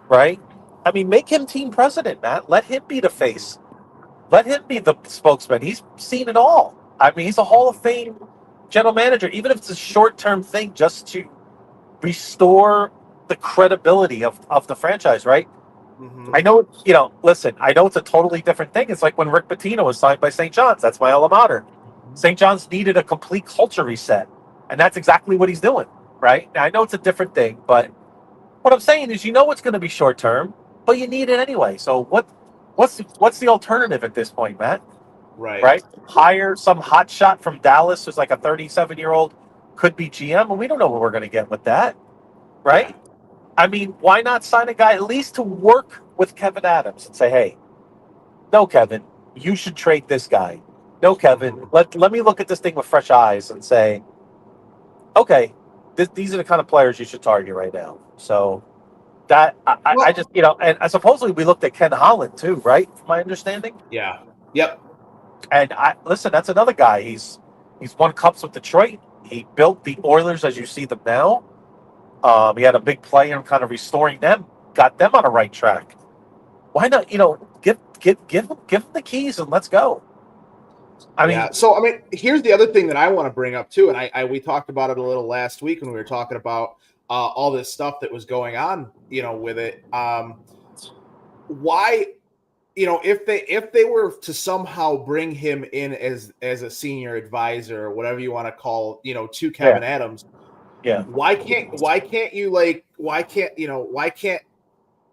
right? I mean, make him team president, Matt. Let him be the face. Let him be the spokesman. He's seen it all. I mean, he's a Hall of Fame general manager, even if it's a short-term thing, just to restore the credibility of the franchise, right? I know, listen, I know it's a totally different thing. It's like when Rick Pitino was signed by St. John's. That's my alma mater. St. John's needed a complete culture reset. And that's exactly what he's doing, right? Now, I know it's a different thing, but what I'm saying is, it's going to be short term, but you need it anyway. So what's the alternative at this point, Matt? Right? Hire some hotshot from Dallas who's like a 37-year-old, could be GM, and we don't know what we're going to get with that, right? Yeah. I mean, why not sign a guy at least to work with Kevin Adams and say, hey, no, Kevin, you should trade this guy. No, Kevin, let me look at this thing with fresh eyes and say, okay, these are the kind of players you should target right now. So that I just, and supposedly we looked at Ken Holland too, right? From my understanding. Yeah. Yep. And listen, that's another guy. He's won cups with Detroit. He built the Oilers as you see them now. He had a big play in kind of restoring them, got them on a right track. Why not, give him the keys and let's go. I mean, so here's the other thing that I want to bring up too, and we talked about it a little last week when we were talking about all this stuff that was going on, with it. Why, if they were to somehow bring him in as a senior advisor or whatever you want to call, to Kevin Adams, why can't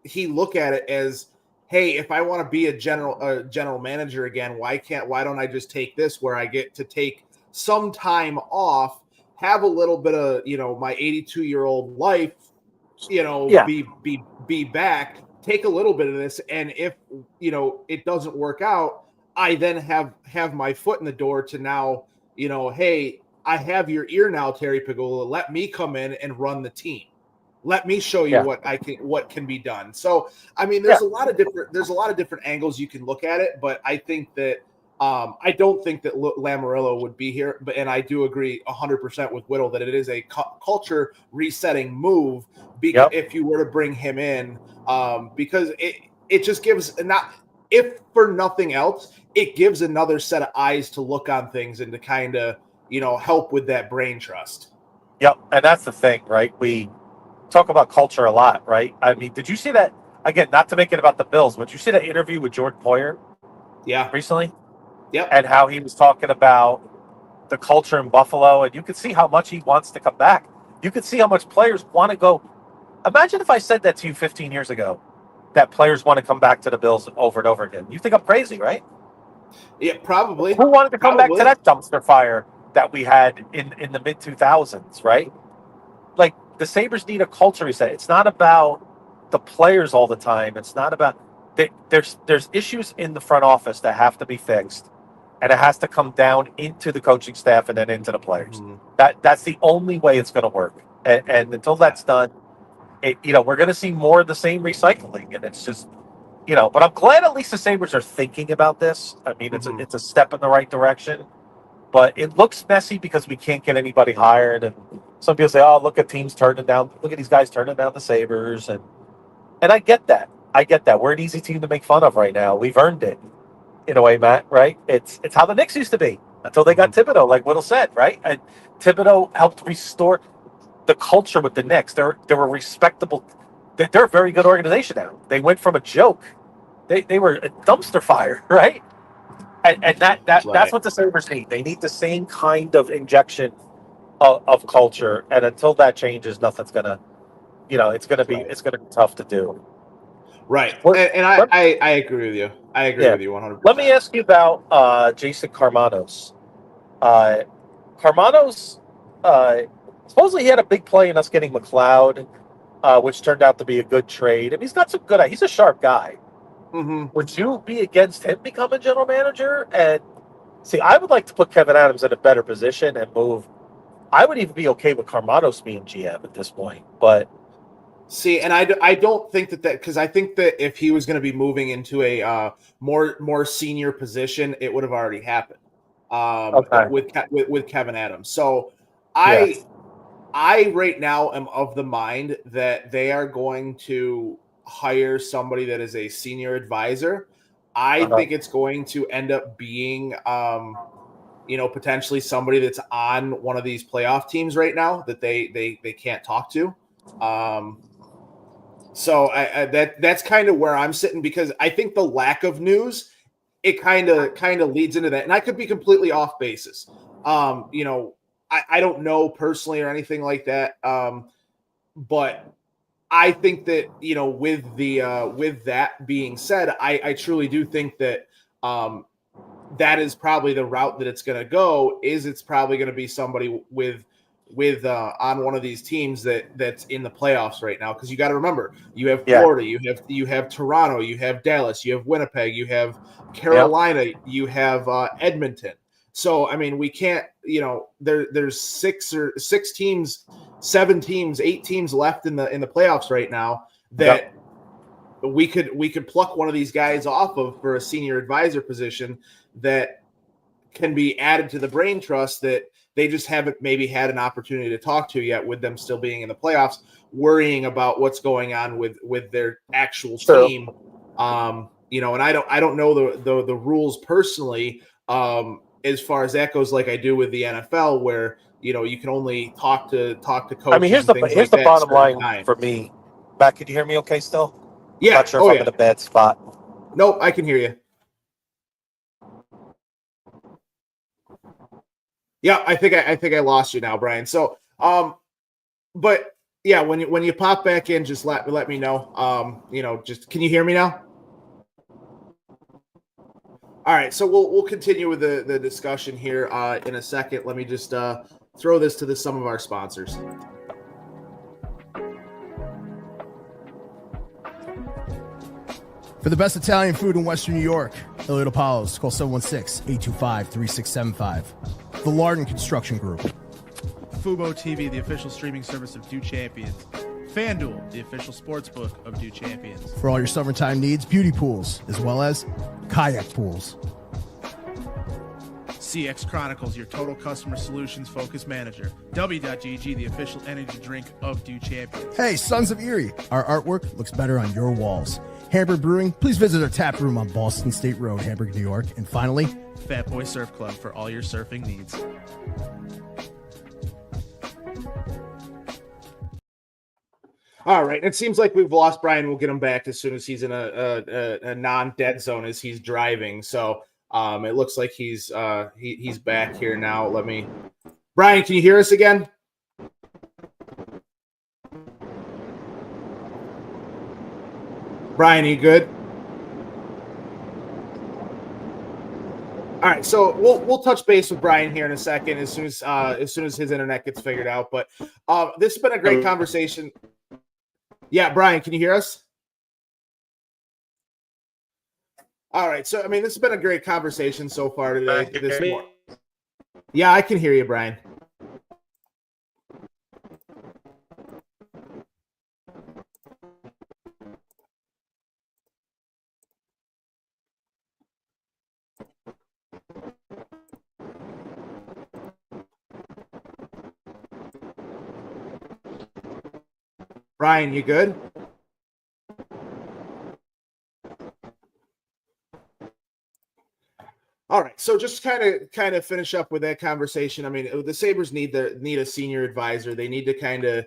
he look at it as, hey, if I want to be a general manager again, why don't I just take this where I get to take some time off, have a little bit of, my 82-year-old life, be back, take a little bit of this. And if, it doesn't work out, I then have my foot in the door to now, hey, I have your ear now, Terry Pegula. Let me come in and run the team. Let me show you what can be done. So, I mean, there's a lot of different angles you can look at it, but I think that I don't think that Lamoriello would be here, and I do agree 100% with Whittle that it is a culture resetting move. Because if you were to bring him in, because it just gives if for nothing else, it gives another set of eyes to look on things and to kind of help with that brain trust. Yep, and that's the thing, right? We talk about culture a lot, right? I mean, did you see that, again, not to make it about the Bills, but did you see that interview with Jordan Poyer recently? Yep. And how he was talking about the culture in Buffalo, and you could see how much he wants to come back. You could see how much players want to go. Imagine if I said that to you 15 years ago, that players want to come back to the Bills over and over again. You think I'm crazy, right? Yeah, probably. Who wanted to come back to that dumpster fire that we had in the mid-2000s, right? Like, the Sabres need a culture reset. It's not about the players all the time. It's not about there's issues in the front office that have to be fixed, and it has to come down into the coaching staff and then into the players. Mm-hmm. That's the only way it's going to work. And until that's done, we're going to see more of the same recycling, and it's just But I'm glad at least the Sabres are thinking about this. I mean, it's a step in the right direction. But it looks messy because we can't get anybody hired. And some people say, oh, look at teams turning down. Look at these guys turning down the Sabres. And I get that. We're an easy team to make fun of right now. We've earned it in a way, Matt, right? It's how the Knicks used to be until they got Thibodeau, like Whittle said, right? And Thibodeau helped restore the culture with the Knicks. They're a respectable, they're a very good organization now. They went from a joke. They were a dumpster fire, right? And that's what the Sabres need. They need the same kind of injection of culture. And until that changes, nothing's gonna, it's gonna be tough to do. Right. And I agree with you. I agree with you 100%. Let me ask you about Jason Karmanos. Karmanos, supposedly he had a big play in us getting McLeod, which turned out to be a good trade. And he's got some good. He's a sharp guy. Mm-hmm. Would you be against him becoming general manager? And see, I would like to put Kevin Adams in a better position and move. I would even be okay with Karmanos being GM at this point. But see, and I don't think that because I think that if he was going to be moving into a more senior position, it would have already happened with Kevin Adams. So I right now am of the mind that they are going to hire somebody that is a senior advisor. I think it's going to end up being potentially somebody that's on one of these playoff teams right now that they can't talk to. So that's kind of where I'm sitting, because I think the lack of news, it kind of leads into that. And I could be completely off basis. I don't know personally or anything like that. But I think that, with that being said, I truly do think that that is probably the route that it's going to go. It's probably going to be somebody with on one of these teams that's in the playoffs right now. Because you got to remember, you have Florida, you have Toronto, you have Dallas, you have Winnipeg, you have Carolina, you have Edmonton. So I mean, we can't. There's 6 teams. 7 teams, 8 teams left in the playoffs right now that we could pluck one of these guys off of for a senior advisor position that can be added to the brain trust that they just haven't maybe had an opportunity to talk to yet, with them still being in the playoffs, worrying about what's going on with their actual team. And I don't know the rules personally as far as that goes, like I do with the NFL, where you can only talk to coaches. I mean, here's the bottom line for me. Matt, can you hear me okay still? Yeah. I'm not sure if I'm in a bad spot. Nope, I can hear you. Yeah, I think I lost you now, Brian. So, but yeah, when you pop back in, just let me know. Just can you hear me now? All right, so we'll continue with the discussion here in a second. Let me just throw this to some of our sponsors. For the best Italian food in Western New York, Elliot Apollos, call 716-825-3675. The Lardon Construction Group. Fubo TV, the official streaming service of Due Champions. FanDuel, the official sportsbook of Due Champions. For all your summertime needs, beauty pools, as well as kayak pools. CX Chronicles, your total customer solutions focused manager. W.GG, the official energy drink of Due Champions. Hey, Sons of Erie, our artwork looks better on your walls. Hamburg Brewing, please visit our tap room on Boston State Road, Hamburg, New York. And finally, Fat Boy Surf Club for all your surfing needs. All right. It seems like we've lost Brian. We'll get him back as soon as he's in a non-dead zone as he's driving. So it looks like he's back here now. Brian, can you hear us again? Brian, are you good? All right, so we'll touch base with Brian here in a second as soon as his internet gets figured out. But this has been a great conversation. Yeah, Brian, can you hear us? All right, so I mean, this has been a great conversation so far today. This morning. Yeah, I can hear you, Brian. Brian, you good? All right, so just kind of finish up with that conversation. I mean, the Sabres need a senior advisor. They need to kind of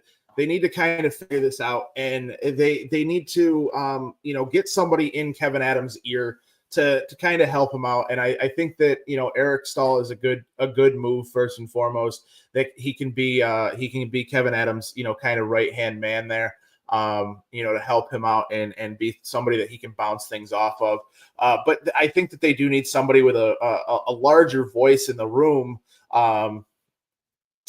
figure this out, and they need to get somebody in Kevin Adams' ear to kind of help him out. And I think that Eric Stahl is a good move first and foremost. That he can be Kevin Adams' kind of right hand man there. To help him out and be somebody that he can bounce things off of. But I think that they do need somebody with a larger voice in the room to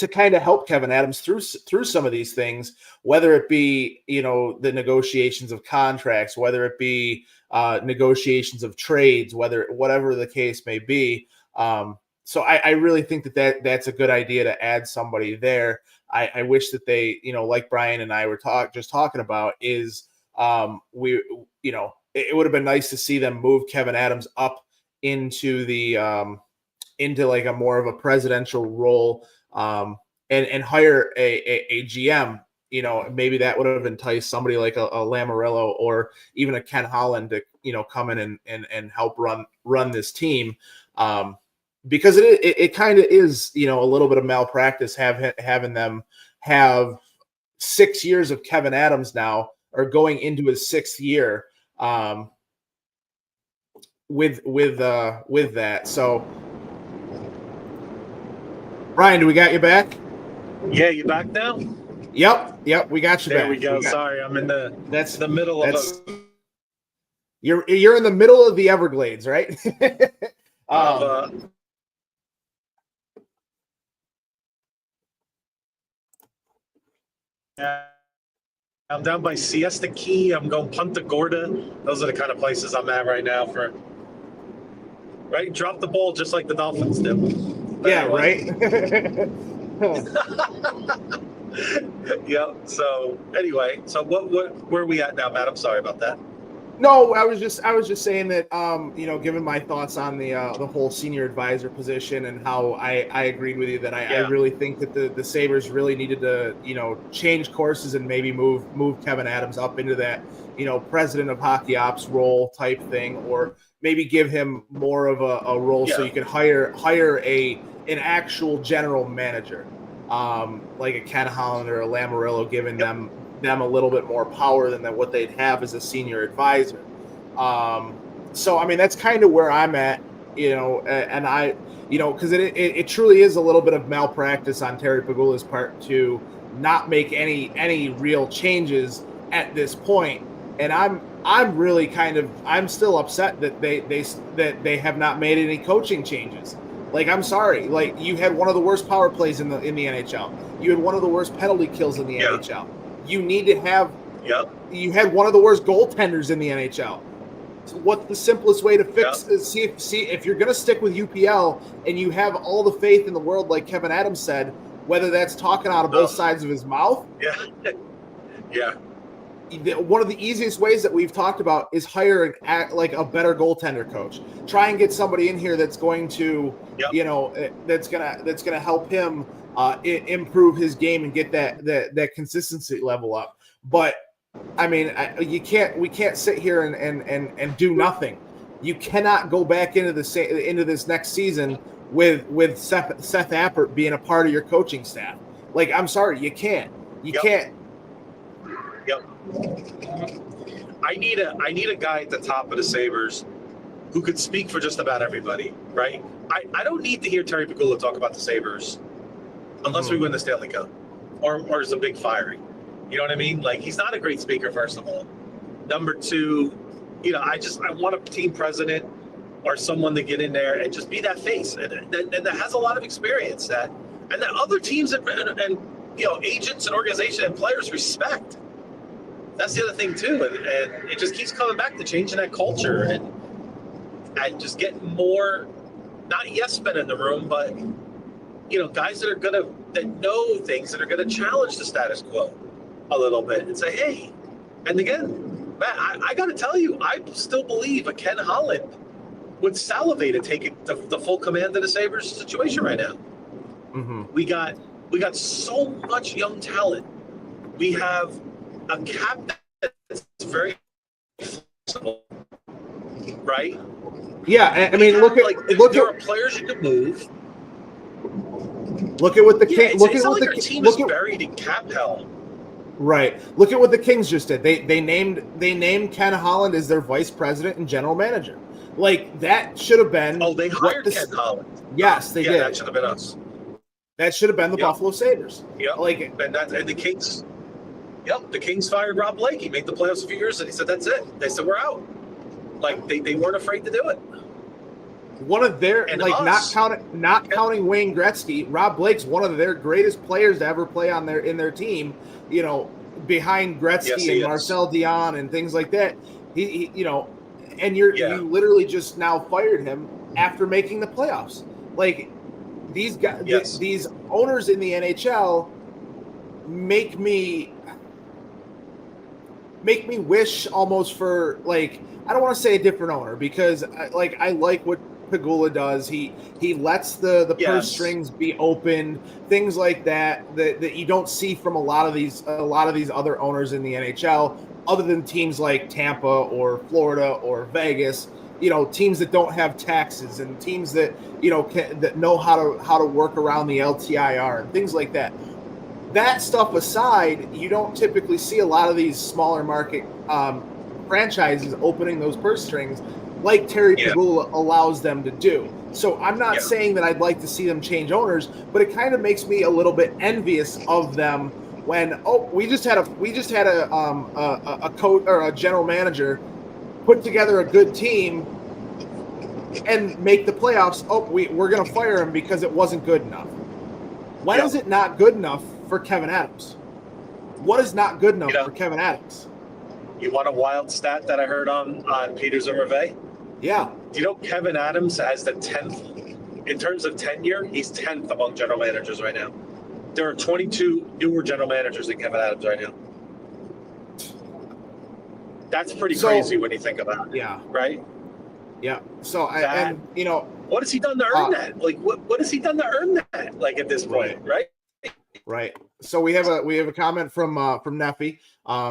kind of help Kevin Adams through some of these things, whether it be, the negotiations of contracts, whether it be negotiations of trades, whatever the case may be. So I really think that's a good idea to add somebody there. I wish that they, like Brian and I were talking about, is it would have been nice to see them move Kevin Adams up into into like a more of a presidential role, and hire a GM. Maybe that would have enticed somebody like a Lamoriello or even a Ken Holland to come in and help run this team. Because it kind of is, a little bit of malpractice having them have 6 years of Kevin Adams now, or going into his sixth year, with that. So, Brian, do we got you back? Yeah, you back now? Yep, we got you back. There we go. Sorry, I'm in the middle of You're in the middle of the Everglades, right? I'm down by Siesta Key. I'm going Punta Gorda. Those are the kind of places I'm at right now. Drop the ball just like the Dolphins do. But yeah, anyway. Right. Yeah. So anyway, where are we at now, Matt? I'm sorry about that. No, I was just saying that, given my thoughts on the whole senior advisor position and how I agreed with you that I really think that the Sabres really needed to, change courses and maybe move Kevin Adams up into that, president of hockey ops role type thing, or maybe give him more of a role so you can hire an actual general manager, like a Ken Holland or a Lamoriello, giving them a little bit more power than what they'd have as a senior advisor. So, I mean, that's kind of where I'm at, and I, because it truly is a little bit of malpractice on Terry Pegula's part to not make any real changes at this point. And I'm really I'm still upset that they have not made any coaching changes. Like, I'm sorry, like, you had one of the worst power plays in the NHL. You had one of the worst penalty kills in the NHL. You need to have. Yep. You had one of the worst goaltenders in the NHL. what's the simplest way to fix see if you're going to stick with UPL and you have all the faith in the world, like Kevin Adams said, whether that's talking out of both sides of his mouth. Yeah. One of the easiest ways that we've talked about is hire a better goaltender coach. Try and get somebody in here that's going to, that's gonna help him improve his game and get that consistency level up. But I mean, we can't sit here and do nothing. You cannot go back into this next season with Seth Appert being a part of your coaching staff. Like, I'm sorry, you can't. You can't. Yep. I need a guy at the top of the Sabres who could speak for just about everybody, right? I don't need to hear Terry Pegula talk about the Sabres unless we win the Stanley Cup or there's a big firing. You know what I mean? Like, he's not a great speaker, first of all. Number two, I want a team president or someone to get in there and just be that face and that has a lot of experience and that other teams and agents and organizations and players respect. That's the other thing too, and it just keeps coming back to changing that culture and just getting more, not yes men in the room, but guys that know things that are gonna challenge the status quo a little bit and say, hey, and again, Matt, I got to tell you, I still believe a Ken Holland would salivate at taking the full command of the Sabres situation right now. Mm-hmm. We got so much young talent. We have a cap that's very flexible, right? Yeah, I mean, there are players you can move. Look at what the Kings. It's not like our team is buried in cap hell. Right. Look at what the Kings just did. They named Ken Holland as their vice president and general manager. Like, that should have been. Oh, they hired Ken Holland. Yes, they did. That should have been us. That should have been the Buffalo Sabres. Yep. And the Kings. Yep, the Kings fired Rob Blake. He made the playoffs a few years, and he said, that's it. They said, we're out. Like, they weren't afraid to do it. One of their, not counting Wayne Gretzky, Rob Blake's one of their greatest players to ever play in their team, behind Gretzky and Marcel Dion and things like that. He and you literally just now fired him after making the playoffs. Like, these guys, these owners in the NHL make me wish almost for, like, I don't want to say a different owner, because I like what Pegula does. He lets the purse strings be open, things like that you don't see from a lot of these other owners in the NHL, other than teams like Tampa or Florida or Vegas. Teams that don't have taxes and teams that that know how to work around the LTIR and things like that. That stuff aside, you don't typically see a lot of these smaller market franchises opening those purse strings like Terry Pegula allows them to do. So I'm not saying that I'd like to see them change owners, but it kind of makes me a little bit envious of them when we just had a coach or a general manager put together a good team and make the playoffs. We're going to fire him because it wasn't good enough. When is it not good enough for Kevin Adams? What is not good enough for Kevin Adams? You want a wild stat that I heard on Peters and Reve? Yeah. Do you know Kevin Adams has the 10th, in terms of tenure, he's 10th among general managers right now. There are 22 newer general managers than Kevin Adams right now. That's pretty crazy when you think about it. Yeah. Right? Yeah. So, what has he done to earn that? Like, what has he done to earn that? Like, at this point, right? Right. So we have a comment from Neffy.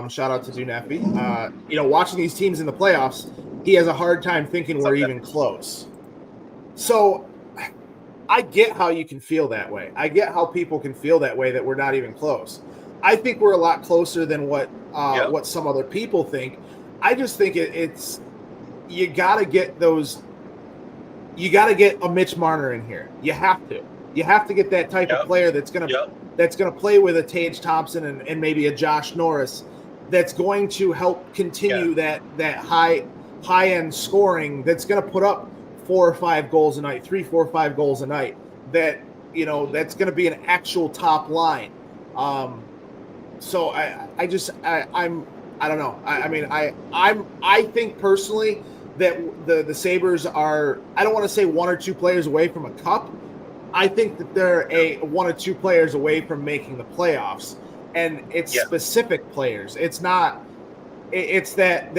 Shout out to Do Neffy. Watching these teams in the playoffs, he has a hard time thinking we're even close. So I get how you can feel that way. I get how people can feel that way, that we're not even close. I think we're a lot closer than what some other people think. I just think it's you got to get those. You got to get a Mitch Marner in here. You have to. You have to get that type of player that's gonna play with a Tage Thompson and maybe a Josh Norris, that's going to help continue that high end scoring, that's gonna put up 4 or 5 goals a night, 3, 4, 5 goals a night. That that's gonna be an actual top line. So I don't know. I think personally that the Sabres are, I don't want to say 1 or 2 players away from a cup. I think that they're 1 or 2 players away from making the playoffs, and it's specific players. It's not. It's that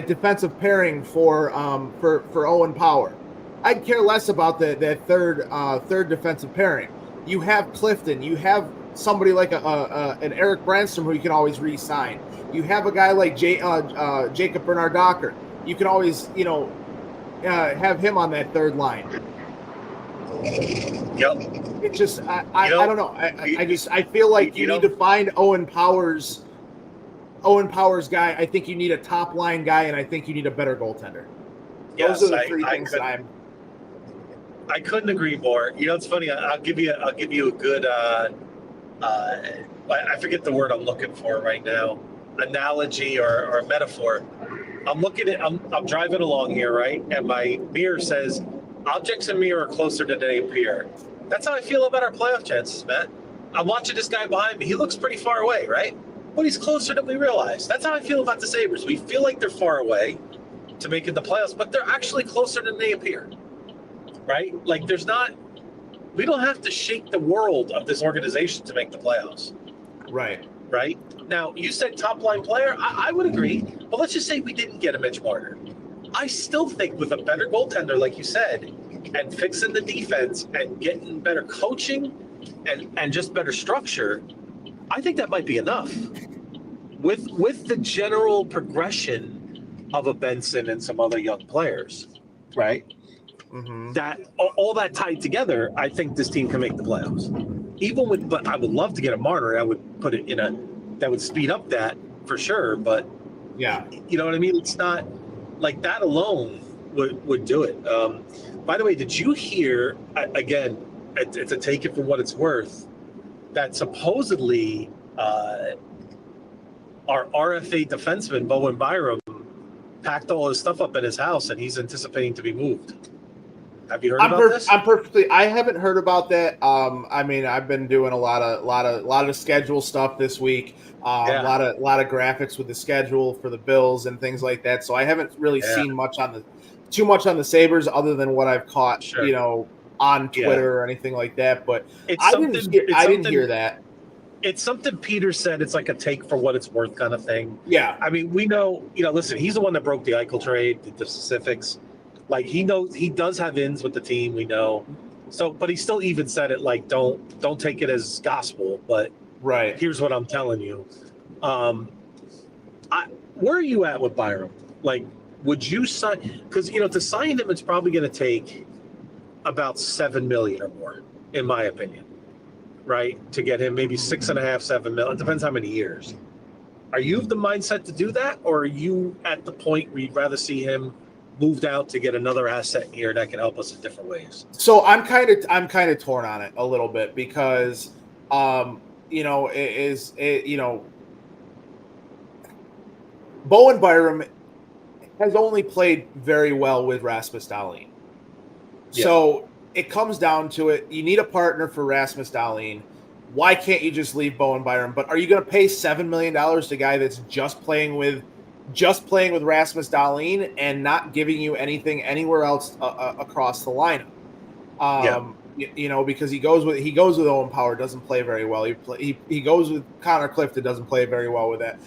defensive pairing for Owen Power. I'd care less about that third defensive pairing. You have Clifton. You have somebody like an Eric Brandstrom who you can always re-sign. You have a guy like Jacob Bernard-Docker. You can always have him on that third line. Yep. It's just I don't know. I feel like you need to find Owen Power's guy. I think you need a top line guy, and I think you need a better goaltender. Yes, those are the three things that I couldn't agree more. It's funny. I'll give you a good. I forget the word I'm looking for right now. Analogy or metaphor. I'm driving along here, right, and my mirror says, "Objects in mirror are closer than they appear." That's how I feel about our playoff chances, Matt. I'm watching this guy behind me. He looks pretty far away, right? But he's closer than we realize. That's how I feel about the Sabres. We feel like they're far away to making the playoffs, but they're actually closer than they appear, right? Like we don't have to shake the world of this organization to make the playoffs. Right. Right? Now, you said top-line player. I would agree. But let's just say we didn't get a Mitch Marner. I still think with a better goaltender, like you said, and fixing the defense and getting better coaching and just better structure, I think that might be enough. With the general progression of a Benson and some other young players, right? Mm-hmm. That all that tied together, I think this team can make the playoffs. But I would love to get a Marner. I would put it that would speed up that for sure. But yeah, you know what I mean? It's not like that alone would do it. By the way, did you hear, again, it's a take it for what it's worth, that supposedly our RFA defenseman, Bowen Byram, packed all his stuff up in his house and he's anticipating to be moved? Have you heard about this? I haven't heard about that. I mean, I've been doing a lot of schedule stuff this week. A lot of graphics with the schedule for the Bills and things like that. So I haven't really seen too much on the Sabres other than what I've caught, on Twitter or anything like that. But I didn't hear that. It's something Peter said. It's like a take for what it's worth kind of thing. Yeah. I mean, we know, listen, he's the one that broke the Eichel trade, the specifics. Like, he knows, he does have ins with the team, we know. So, but he still even said it like, don't take it as gospel. But right, here's what I'm telling you. Where are you at with Byram? Like, would you sign? Because to sign him, it's probably going to take about $7 million or more, in my opinion. Right, to get him maybe 6.5, $7 million. It depends how many years. Are you of the mindset to do that, or are you at the point where you'd rather see him moved out to get another asset here that can help us in different ways? So I'm kind of torn on it a little bit because, Bowen Byram has only played very well with Rasmus Dahlin. Yeah. So it comes down to it. You need a partner for Rasmus Dahlin. Why can't you just leave Bowen Byram? But are you going to pay $7 million to a guy that's just playing with Rasmus Dahlin and not giving you anything anywhere else across the lineup? Because he goes with Owen Power, doesn't play very well. He goes with Connor Clifton, doesn't play very well with that.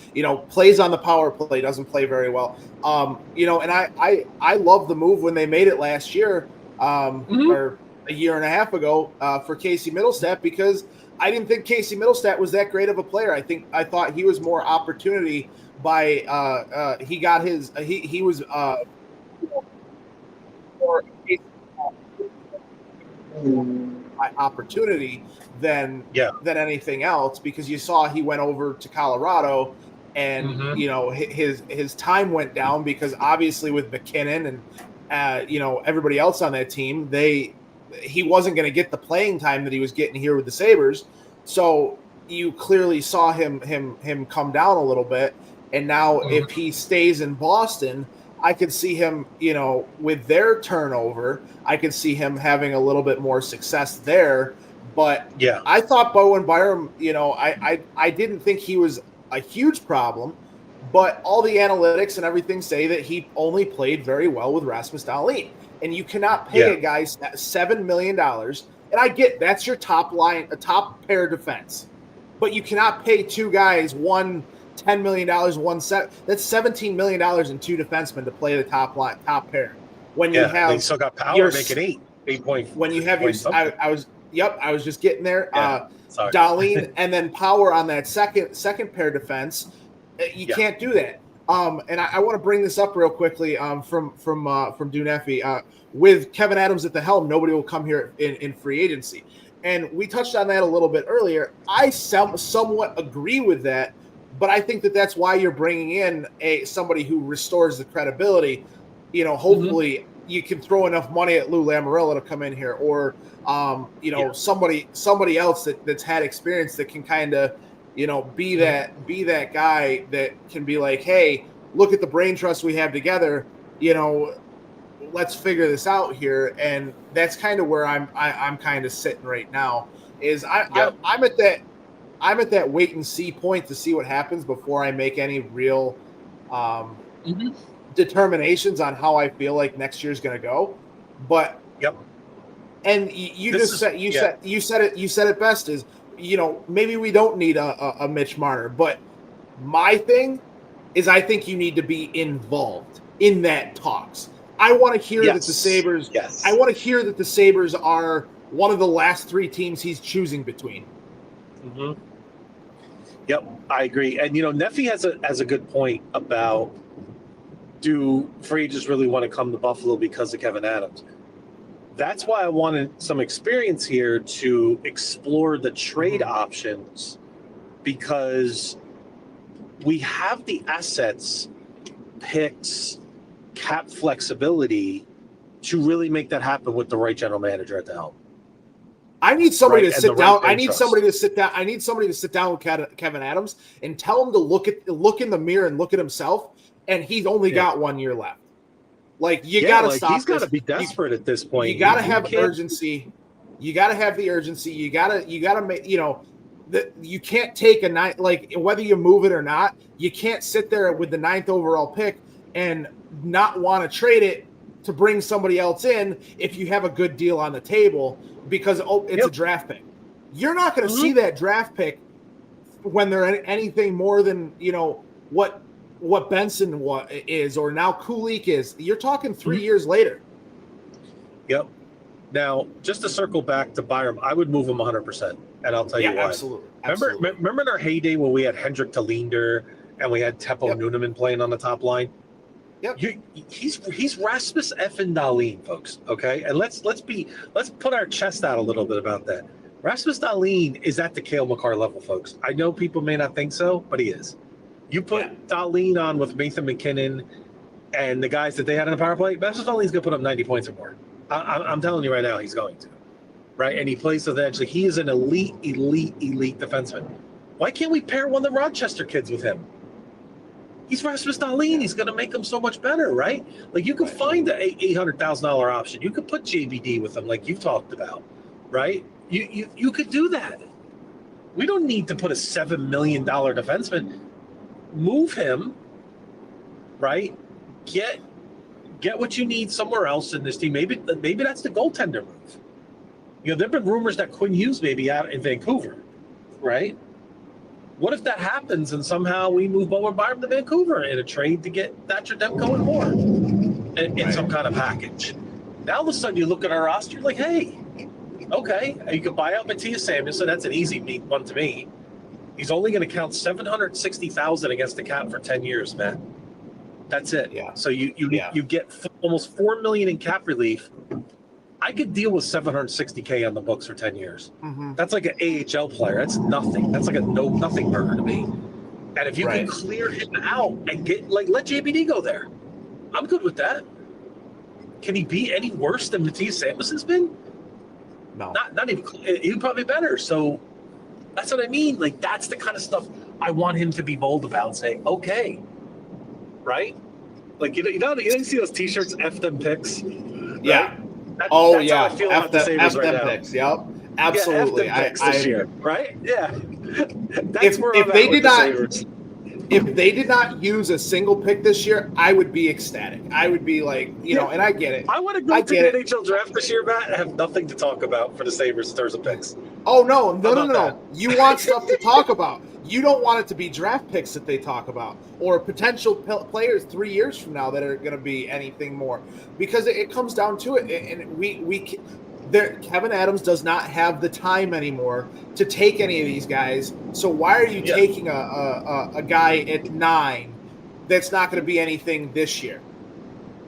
Plays on the power play, doesn't play very well. And I love the move when they made it last year, or a year and a half ago, for Casey Middlestat, because I didn't think Casey Middlestat was that great of a player. I thought he was more opportunity by he was more by opportunity than anything else, because you saw he went over to Colorado and his time went down because obviously with McKinnon and everybody else on that team, he wasn't going to get the playing time that he was getting here with the Sabres. So you clearly saw him come down a little bit. And now if he stays in Boston, I could see him, with their turnover, I could see him having a little bit more success there. But I thought Bowen Byram, I didn't think he was a huge problem, but all the analytics and everything say that he only played very well with Rasmus Dahlin. And you cannot pay a guy $7 million. And I get that's your top line, a top pair defense. But you cannot pay two guys, one $10 million, that's $17 million and two defensemen to play the top pair. When you have, they still got power, make it 8 points. When you have I was just getting there. Dahlin and then Power on that second pair defense. You can't do that. And I want to bring this up real quickly from Duneffy. With Kevin Adams at the helm, nobody will come here in free agency. And we touched on that a little bit earlier. I somewhat agree with that, but I think that's why you're bringing in somebody who restores the credibility. Hopefully you can throw enough money at Lou Lamoriello to come in here, or somebody else that's had experience that can kind of be that guy that can be like, hey, look at the brain trust we have together. Let's figure this out here. And that's kind of where I'm kind of sitting right now. Is I'm at that wait and see point to see what happens before I make any real determinations on how I feel like next year's going to go. But and you said it best is, maybe we don't need a Mitch Marner, but my thing is I think you need to be involved in that talks. I want to hear that the Sabres. Yes. I want to hear that the Sabres are one of the last three teams he's choosing between. Mm-hmm. Yep, I agree. And Neffy has a good point about, do free agents really want to come to Buffalo because of Kevin Adams? That's why I wanted some experience here to explore the trade options, because we have the assets, picks, cap flexibility to really make that happen with the right general manager at the helm. I need somebody to sit down. I need somebody to sit down. I need somebody to sit down with Kevin Adams and tell him to look in the mirror and look at himself. And he's only got 1 year left. Like, you gotta stop. He's got to be desperate at this point. You gotta have urgency. You gotta have the urgency. You gotta make. You can't take a night, like, whether you move it or not. You can't sit there with the 9th overall pick and not want to trade it to bring somebody else in if you have a good deal on the table, because it's a draft pick. You're not going to see that draft pick when they're anything more than what Benson is, or now Kulik is. You're talking 3 years later. Yep. Now, just to circle back to Byram, I would move him 100%, and I'll tell you why. Absolutely. Remember in our heyday when we had Hendrik Tallinder and we had Teppo Nuneman playing on the top line? Yep. He's Rasmus effing Dahlin, folks. Okay, and let's put our chest out a little bit about that. Rasmus Dahlin is at the Cale Makar level, folks. I know people may not think so, but he is. You put Dahlin on with Nathan McKinnon and the guys that they had in the power play, Rasmus Dahlin's going to put up 90 points or more. I'm telling you right now, he's going to. Right, and he plays with edge. He is an elite defenseman. Why can't we pair one of the Rochester kids with him? He's Rasmus Dahlin. He's going to make him so much better, right? Like, you could find an $800,000 option. You could put JBD with him, like you've talked about, right? You could do that. We don't need to put a $7 million defenseman. Move him, right? Get what you need somewhere else in this team. Maybe that's the goaltender move. There've been rumors that Quinn Hughes may be out in Vancouver, right? What if that happens and somehow we move Bowen Byram to Vancouver in a trade to get Thatcher Demko and more in some kind of package? Now all of a sudden you look at our roster, you're like, hey, okay, you could buy out Matthias Samuelsson. That's an easy one to me. He's only going to count $760,000 against the cap for 10 years, man. That's it. Yeah. So you get almost $4 million in cap relief. I could deal with $760K on the books for 10 years. Mm-hmm. That's like an AHL player. That's nothing. That's like a nothing burger to me. And if you can clear him out and let JBD go there, I'm good with that. Can he be any worse than Matthias Samuelsson's been? No. Not even. He'd probably be better. So that's what I mean. Like, that's the kind of stuff I want him to be bold about, saying, okay, right? Like, you see those T-shirts, F them picks? Right? Yeah. That's how I feel about the F Sabres right now. picks. Yep. Absolutely. Yeah, F them picks this year, right? Yeah. If they did not, if they did not use a single pick this year, I would be ecstatic. I would be like, and I get it. I want to go to the NHL draft this year, Matt, and have nothing to talk about for the Sabres in terms of picks. Oh, no. You want stuff to talk about. You don't want it to be draft picks that they talk about or potential players 3 years from now that are going to be anything more, because it comes down to it. And Kevin Adams does not have the time anymore to take any of these guys. So why are you taking a guy at 9 that's not going to be anything this year?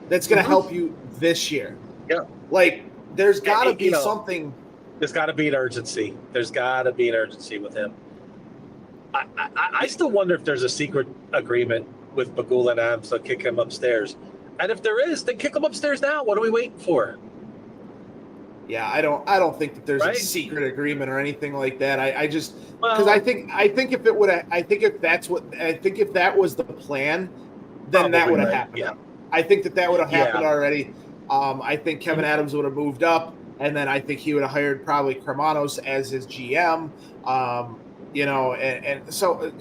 That's going to help you this year. Yeah. Like, there's got to be something. There's got to be an urgency. There's got to be an urgency with him. I still wonder if there's a secret agreement with Bagul and Adams to kick him upstairs. And if there is, then kick him upstairs now. What are we waiting for? Yeah, I don't think that there's a secret agreement or anything like that. I just because I think if that was the plan, then that would have happened. Yeah. I think that would have happened already. I think Kevin Adams would have moved up, and then I think he would have hired probably Kramanos as his GM. And so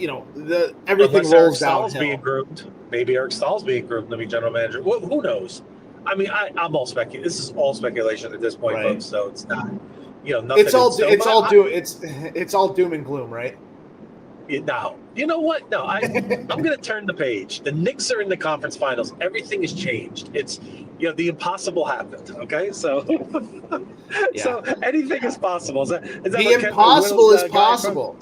everything Unless rolls downhill. downhill. Maybe Eric Stahl's being groomed to be general manager. Who knows? I mean, I'm all speculating. This is all speculation at this point, folks. So it's not, nothing. It's all doom and gloom, right? No, you know what? No, I'm going to turn the page. The Knicks are in the conference finals. Everything has changed. It's the impossible happened. Okay, so so anything is possible. Is that the impossible is possible?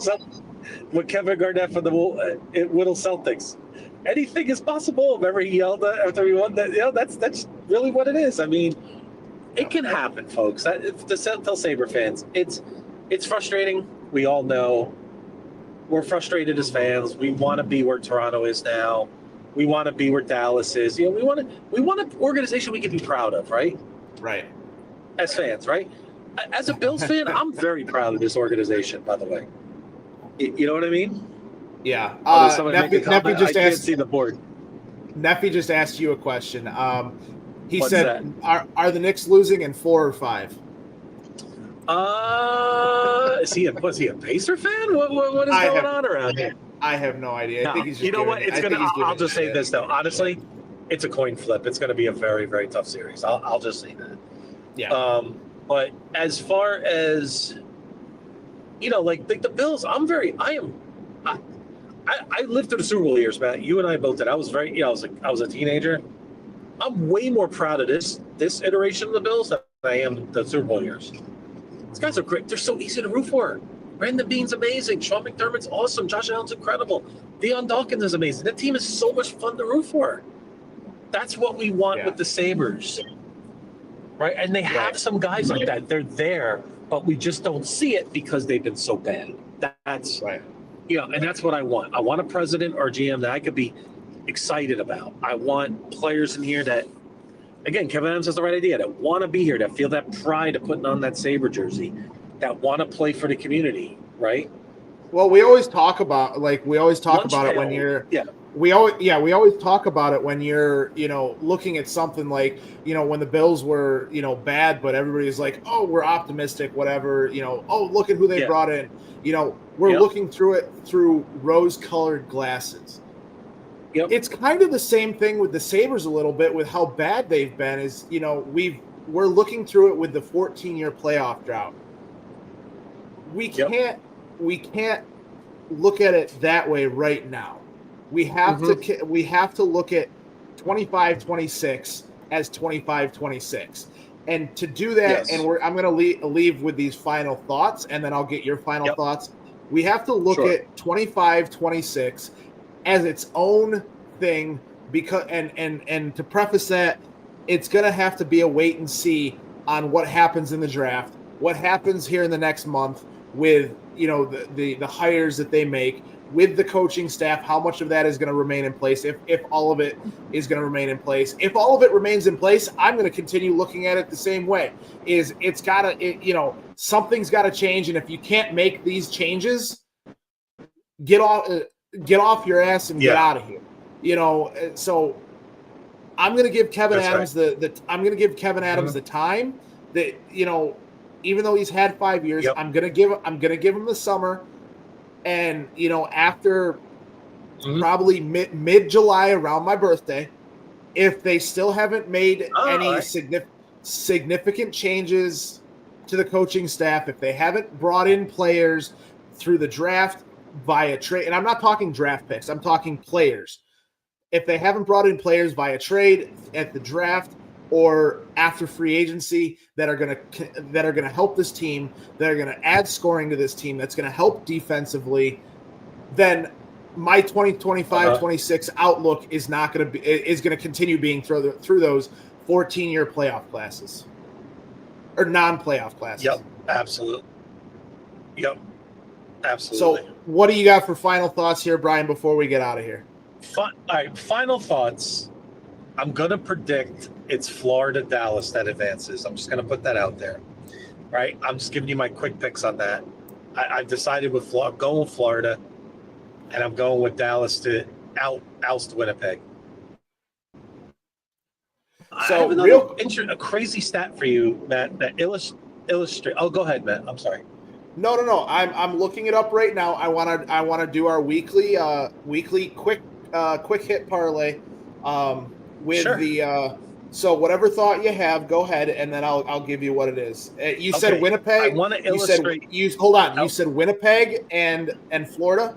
With Kevin Garnett from the Whittle Celtics. Anything is possible. Remember, he yelled after he won that. That's really what it is. I mean, it can happen, folks. Tell Sabre fans, it's frustrating. We all know. We're frustrated as fans. We want to be where Toronto is now. We want to be where Dallas is. We want an organization we can be proud of, right? Right. As fans, right? As a Bills fan, I'm very proud of this organization. By the way, you know what I mean? Yeah. Neffy just asked. See the board. Neffy just asked you a question. He What's said, "Are the Knicks losing in 4 or 5?" Was he a Pacer fan? What is going on around here? I have no idea. I think he's just I'll just say this though. Honestly, it's a coin flip. It's going to be a very, very tough series. I'll just say that. Yeah. But as far as like the Bills, I lived through the Super Bowl years, Matt. You and I both did. I was I was a teenager. I'm way more proud of this iteration of the Bills than I am the Super Bowl years. These guys are great. They're so easy to root for. Brandon Beane's amazing. Sean McDermott's awesome. Josh Allen's incredible. Deion Dawkins is amazing. That team is so much fun to root for. That's what we want with the Sabres. Right? And they have some guys like that. They're there, but we just don't see it because they've been so bad. That's right. And that's what I want. I want a president or GM that I could be excited about. I want players in here that, again, Kevin Adams has the right idea, that want to be here, that feel that pride of putting on that Sabre jersey, that want to play for the community, right? Well, we always talk about it when you're we always talk about it when you're looking at something like when the Bills were bad, but everybody's like, oh, we're optimistic, whatever, oh, look at who they brought in, we're looking through it through rose-colored glasses. It's kind of the same thing with the Sabres a little bit with how bad they've been. Is we're looking through it with the 14-year playoff drought. We can't look at it that way right now. We have to look at 25-26 as 25-26. And to do that, and I'm going to leave with these final thoughts, and then I'll get your final thoughts. We have to look at 25-26 as its own thing, because and to preface that, it's going to have to be a wait and see on what happens in the draft, what happens here in the next month with the hires that they make, with the coaching staff, how much of that is going to remain in place, if all of it is going to remain in place. If all of it remains in place, I'm going to continue looking at it the same way. Something's got to change, and if you can't make these changes, get off your ass and get out of here. So I'm going to give Kevin Adams the time that even though he's had 5 years, I'm going to give him the summer. And after probably mid-July around my birthday. If they still haven't made any significant changes to the coaching staff, if they haven't brought in players through the draft via trade, and I'm not talking draft picks, I'm talking players. If they haven't brought in players via trade at the draft or after free agency that are going to help this team, that are going to add scoring to this team, that's going to help defensively, then my 2025-26 outlook is going to continue being through those 14-year playoff classes or non-playoff classes. Yep, absolutely. So what do you got for final thoughts here, Brian, before we get out of here? All right, final thoughts. I'm going to predict it's Florida-Dallas that advances. I'm just going to put that out there. Right? I'm just giving you my quick picks on that. I've decided I'm going with Florida, and I'm going with Dallas to oust Winnipeg. So I have another a crazy stat for you, Matt, that illustrate. Oh, go ahead, Matt. I'm sorry. No. I'm looking it up right now. I want to do our weekly quick hit parlay with the so whatever thought you have, go ahead, and then I'll give you what it is. You said Winnipeg. I want to illustrate. Hold on. You said Winnipeg and Florida.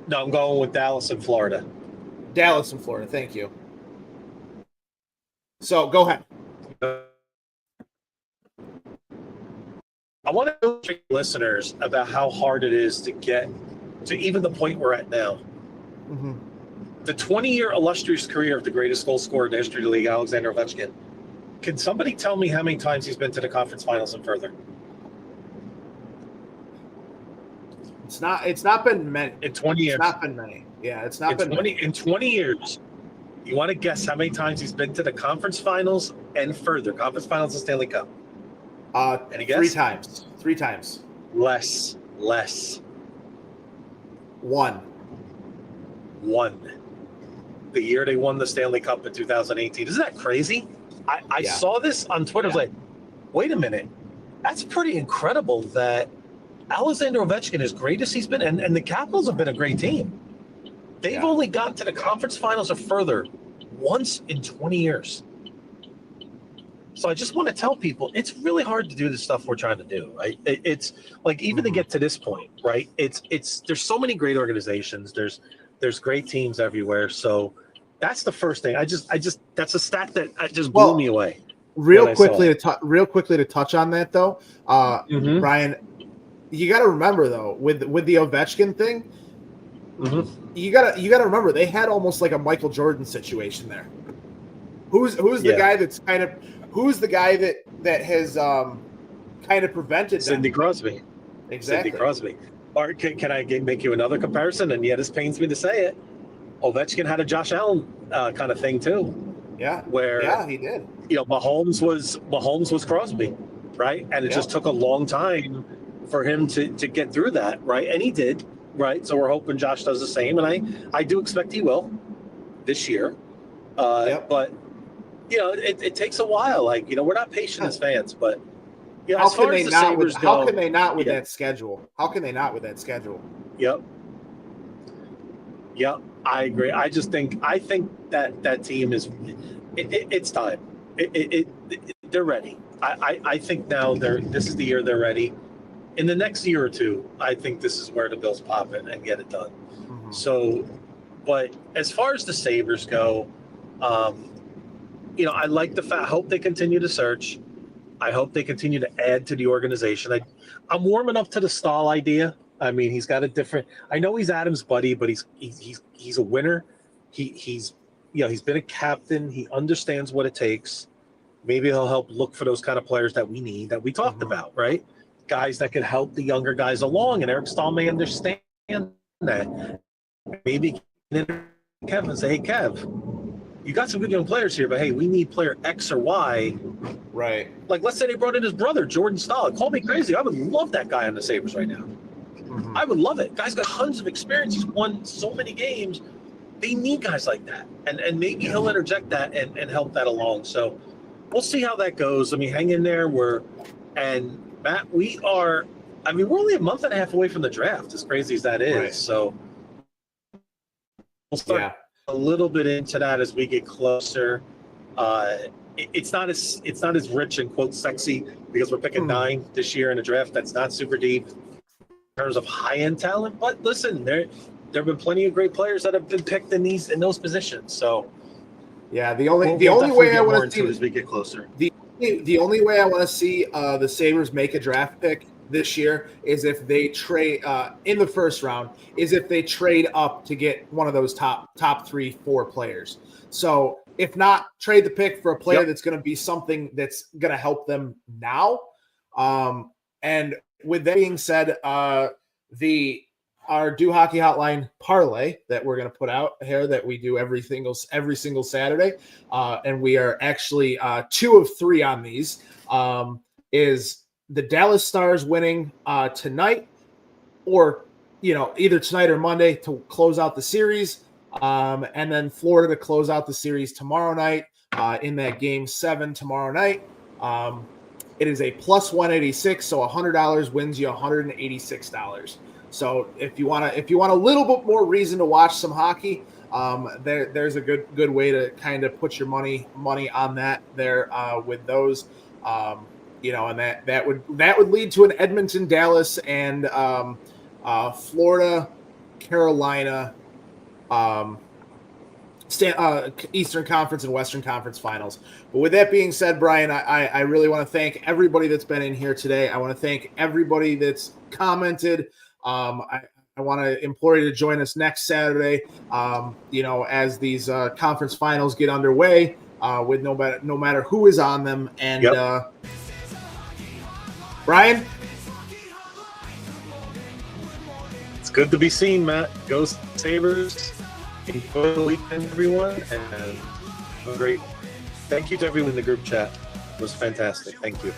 No, I'm going with Dallas and Florida. Dallas and Florida. Thank you. So go ahead. I want to illustrate listeners about how hard it is to get to even the point we're at now. Mm-hmm. The 20-year illustrious career of the greatest goal scorer in the history of the league, Alexander Ovechkin. Can somebody tell me how many times he's been to the conference finals and further? It's not been many. In 20 years. It's not been many. Yeah, it's not been many. In 20 years, you want to guess how many times he's been to the conference finals and further? Conference finals and Stanley Cup. Any guess? 3 times. 3 times. Less. One. The year they won the Stanley Cup in 2018. Isn't that crazy? I saw this on Twitter. I was like, wait a minute. That's pretty incredible that Alexander Ovechkin, as great as he's been, and the Capitals have been a great team. They've only gotten to the conference finals or further once in 20 years. So I just want to tell people it's really hard to do the stuff we're trying to do, right? It's like even to get to this point, right? It's there's so many great organizations. There's great teams everywhere. So that's the first thing. I just that's a stat that just blew me away. Real quickly to touch on that though, Brian, you got to remember though with the Ovechkin thing, you got to remember they had almost like a Michael Jordan situation there. Who's the guy that's kind of who's the guy that has kind of prevented Sidney Crosby. Exactly. Sidney Crosby. Or can I make you another comparison? And yet, it pains me to say it. Ovechkin had a Josh Allen kind of thing too. Yeah. Where he did. Mahomes was Crosby, right? And it just took a long time for him to get through that, right? And he did, right? So we're hoping Josh does the same, and I do expect he will this year. But it takes a while. Like we're not patient as fans, but. How can they not with that schedule? How can they not with that schedule? Yep, I agree. I think that team is it's time. They're ready. I think now this is the year they're ready. In the next year or two, I think this is where the Bills pop it and get it done. Mm-hmm. So, but as far as the Sabres go, I like the fact. I hope they continue to search. I hope they continue to add to the organization. I'm warming up to the Stahl idea. I mean, he's got a different. I know he's Adam's buddy, but he's a winner. He's been a captain. He understands what it takes. Maybe he'll help look for those kind of players that we need, that we talked about, right? Guys that can help the younger guys along. And Eric Stahl may understand that. Maybe Kev and say, hey, Kev, you got some good young players here, but hey, we need player X or Y. Right. Like, let's say they brought in his brother, Jordan Stahl. Call me crazy. I would love that guy on the Sabres right now. Mm-hmm. I would love it. Guy's got tons of experience. He's won so many games. They need guys like that. And maybe he'll interject that and help that along. So we'll see how that goes. I mean, hang in there. Matt, we're only a month and a half away from the draft, as crazy as that is. Right. So start a little bit into that as we get closer. It's not as rich and quote sexy because we're picking 9 this year in a draft that's not super deep in terms of high end talent. But listen, there have been plenty of great players that have been picked in those positions. So yeah, the only way I want to see as we get closer. The only way I want to see the Sabres make a draft pick this year is if they trade in the first round, is if they trade up to get one of those top 3-4 players. So if not, trade the pick for a player that's going to be something that's going to help them now. And with that being said, our Due Hockey Hotline parlay that we're going to put out here that we do every single Saturday, and we are actually 2 of 3 on these, is the Dallas Stars winning tonight, or either tonight or Monday to close out the series, and then Florida to close out the series tomorrow night in that Game 7 tomorrow night. It is a plus 186, so $100 wins you $186. So if you want a little bit more reason to watch some hockey, there's a good way to kind of put your money on that there with those. And that would lead to an Edmonton, Dallas, and Florida, Carolina, Eastern Conference and Western Conference finals. But with that being said, Brian, I really want to thank everybody that's been in here today. I want to thank everybody that's commented. I want to implore you to join us next Saturday, as these conference finals get underway, with no matter who is on them. And Brian, it's good to be seen, Matt. Go Sabres. Enjoy the weekend, everyone, and great. Thank you to everyone in the group chat. It was fantastic. Thank you.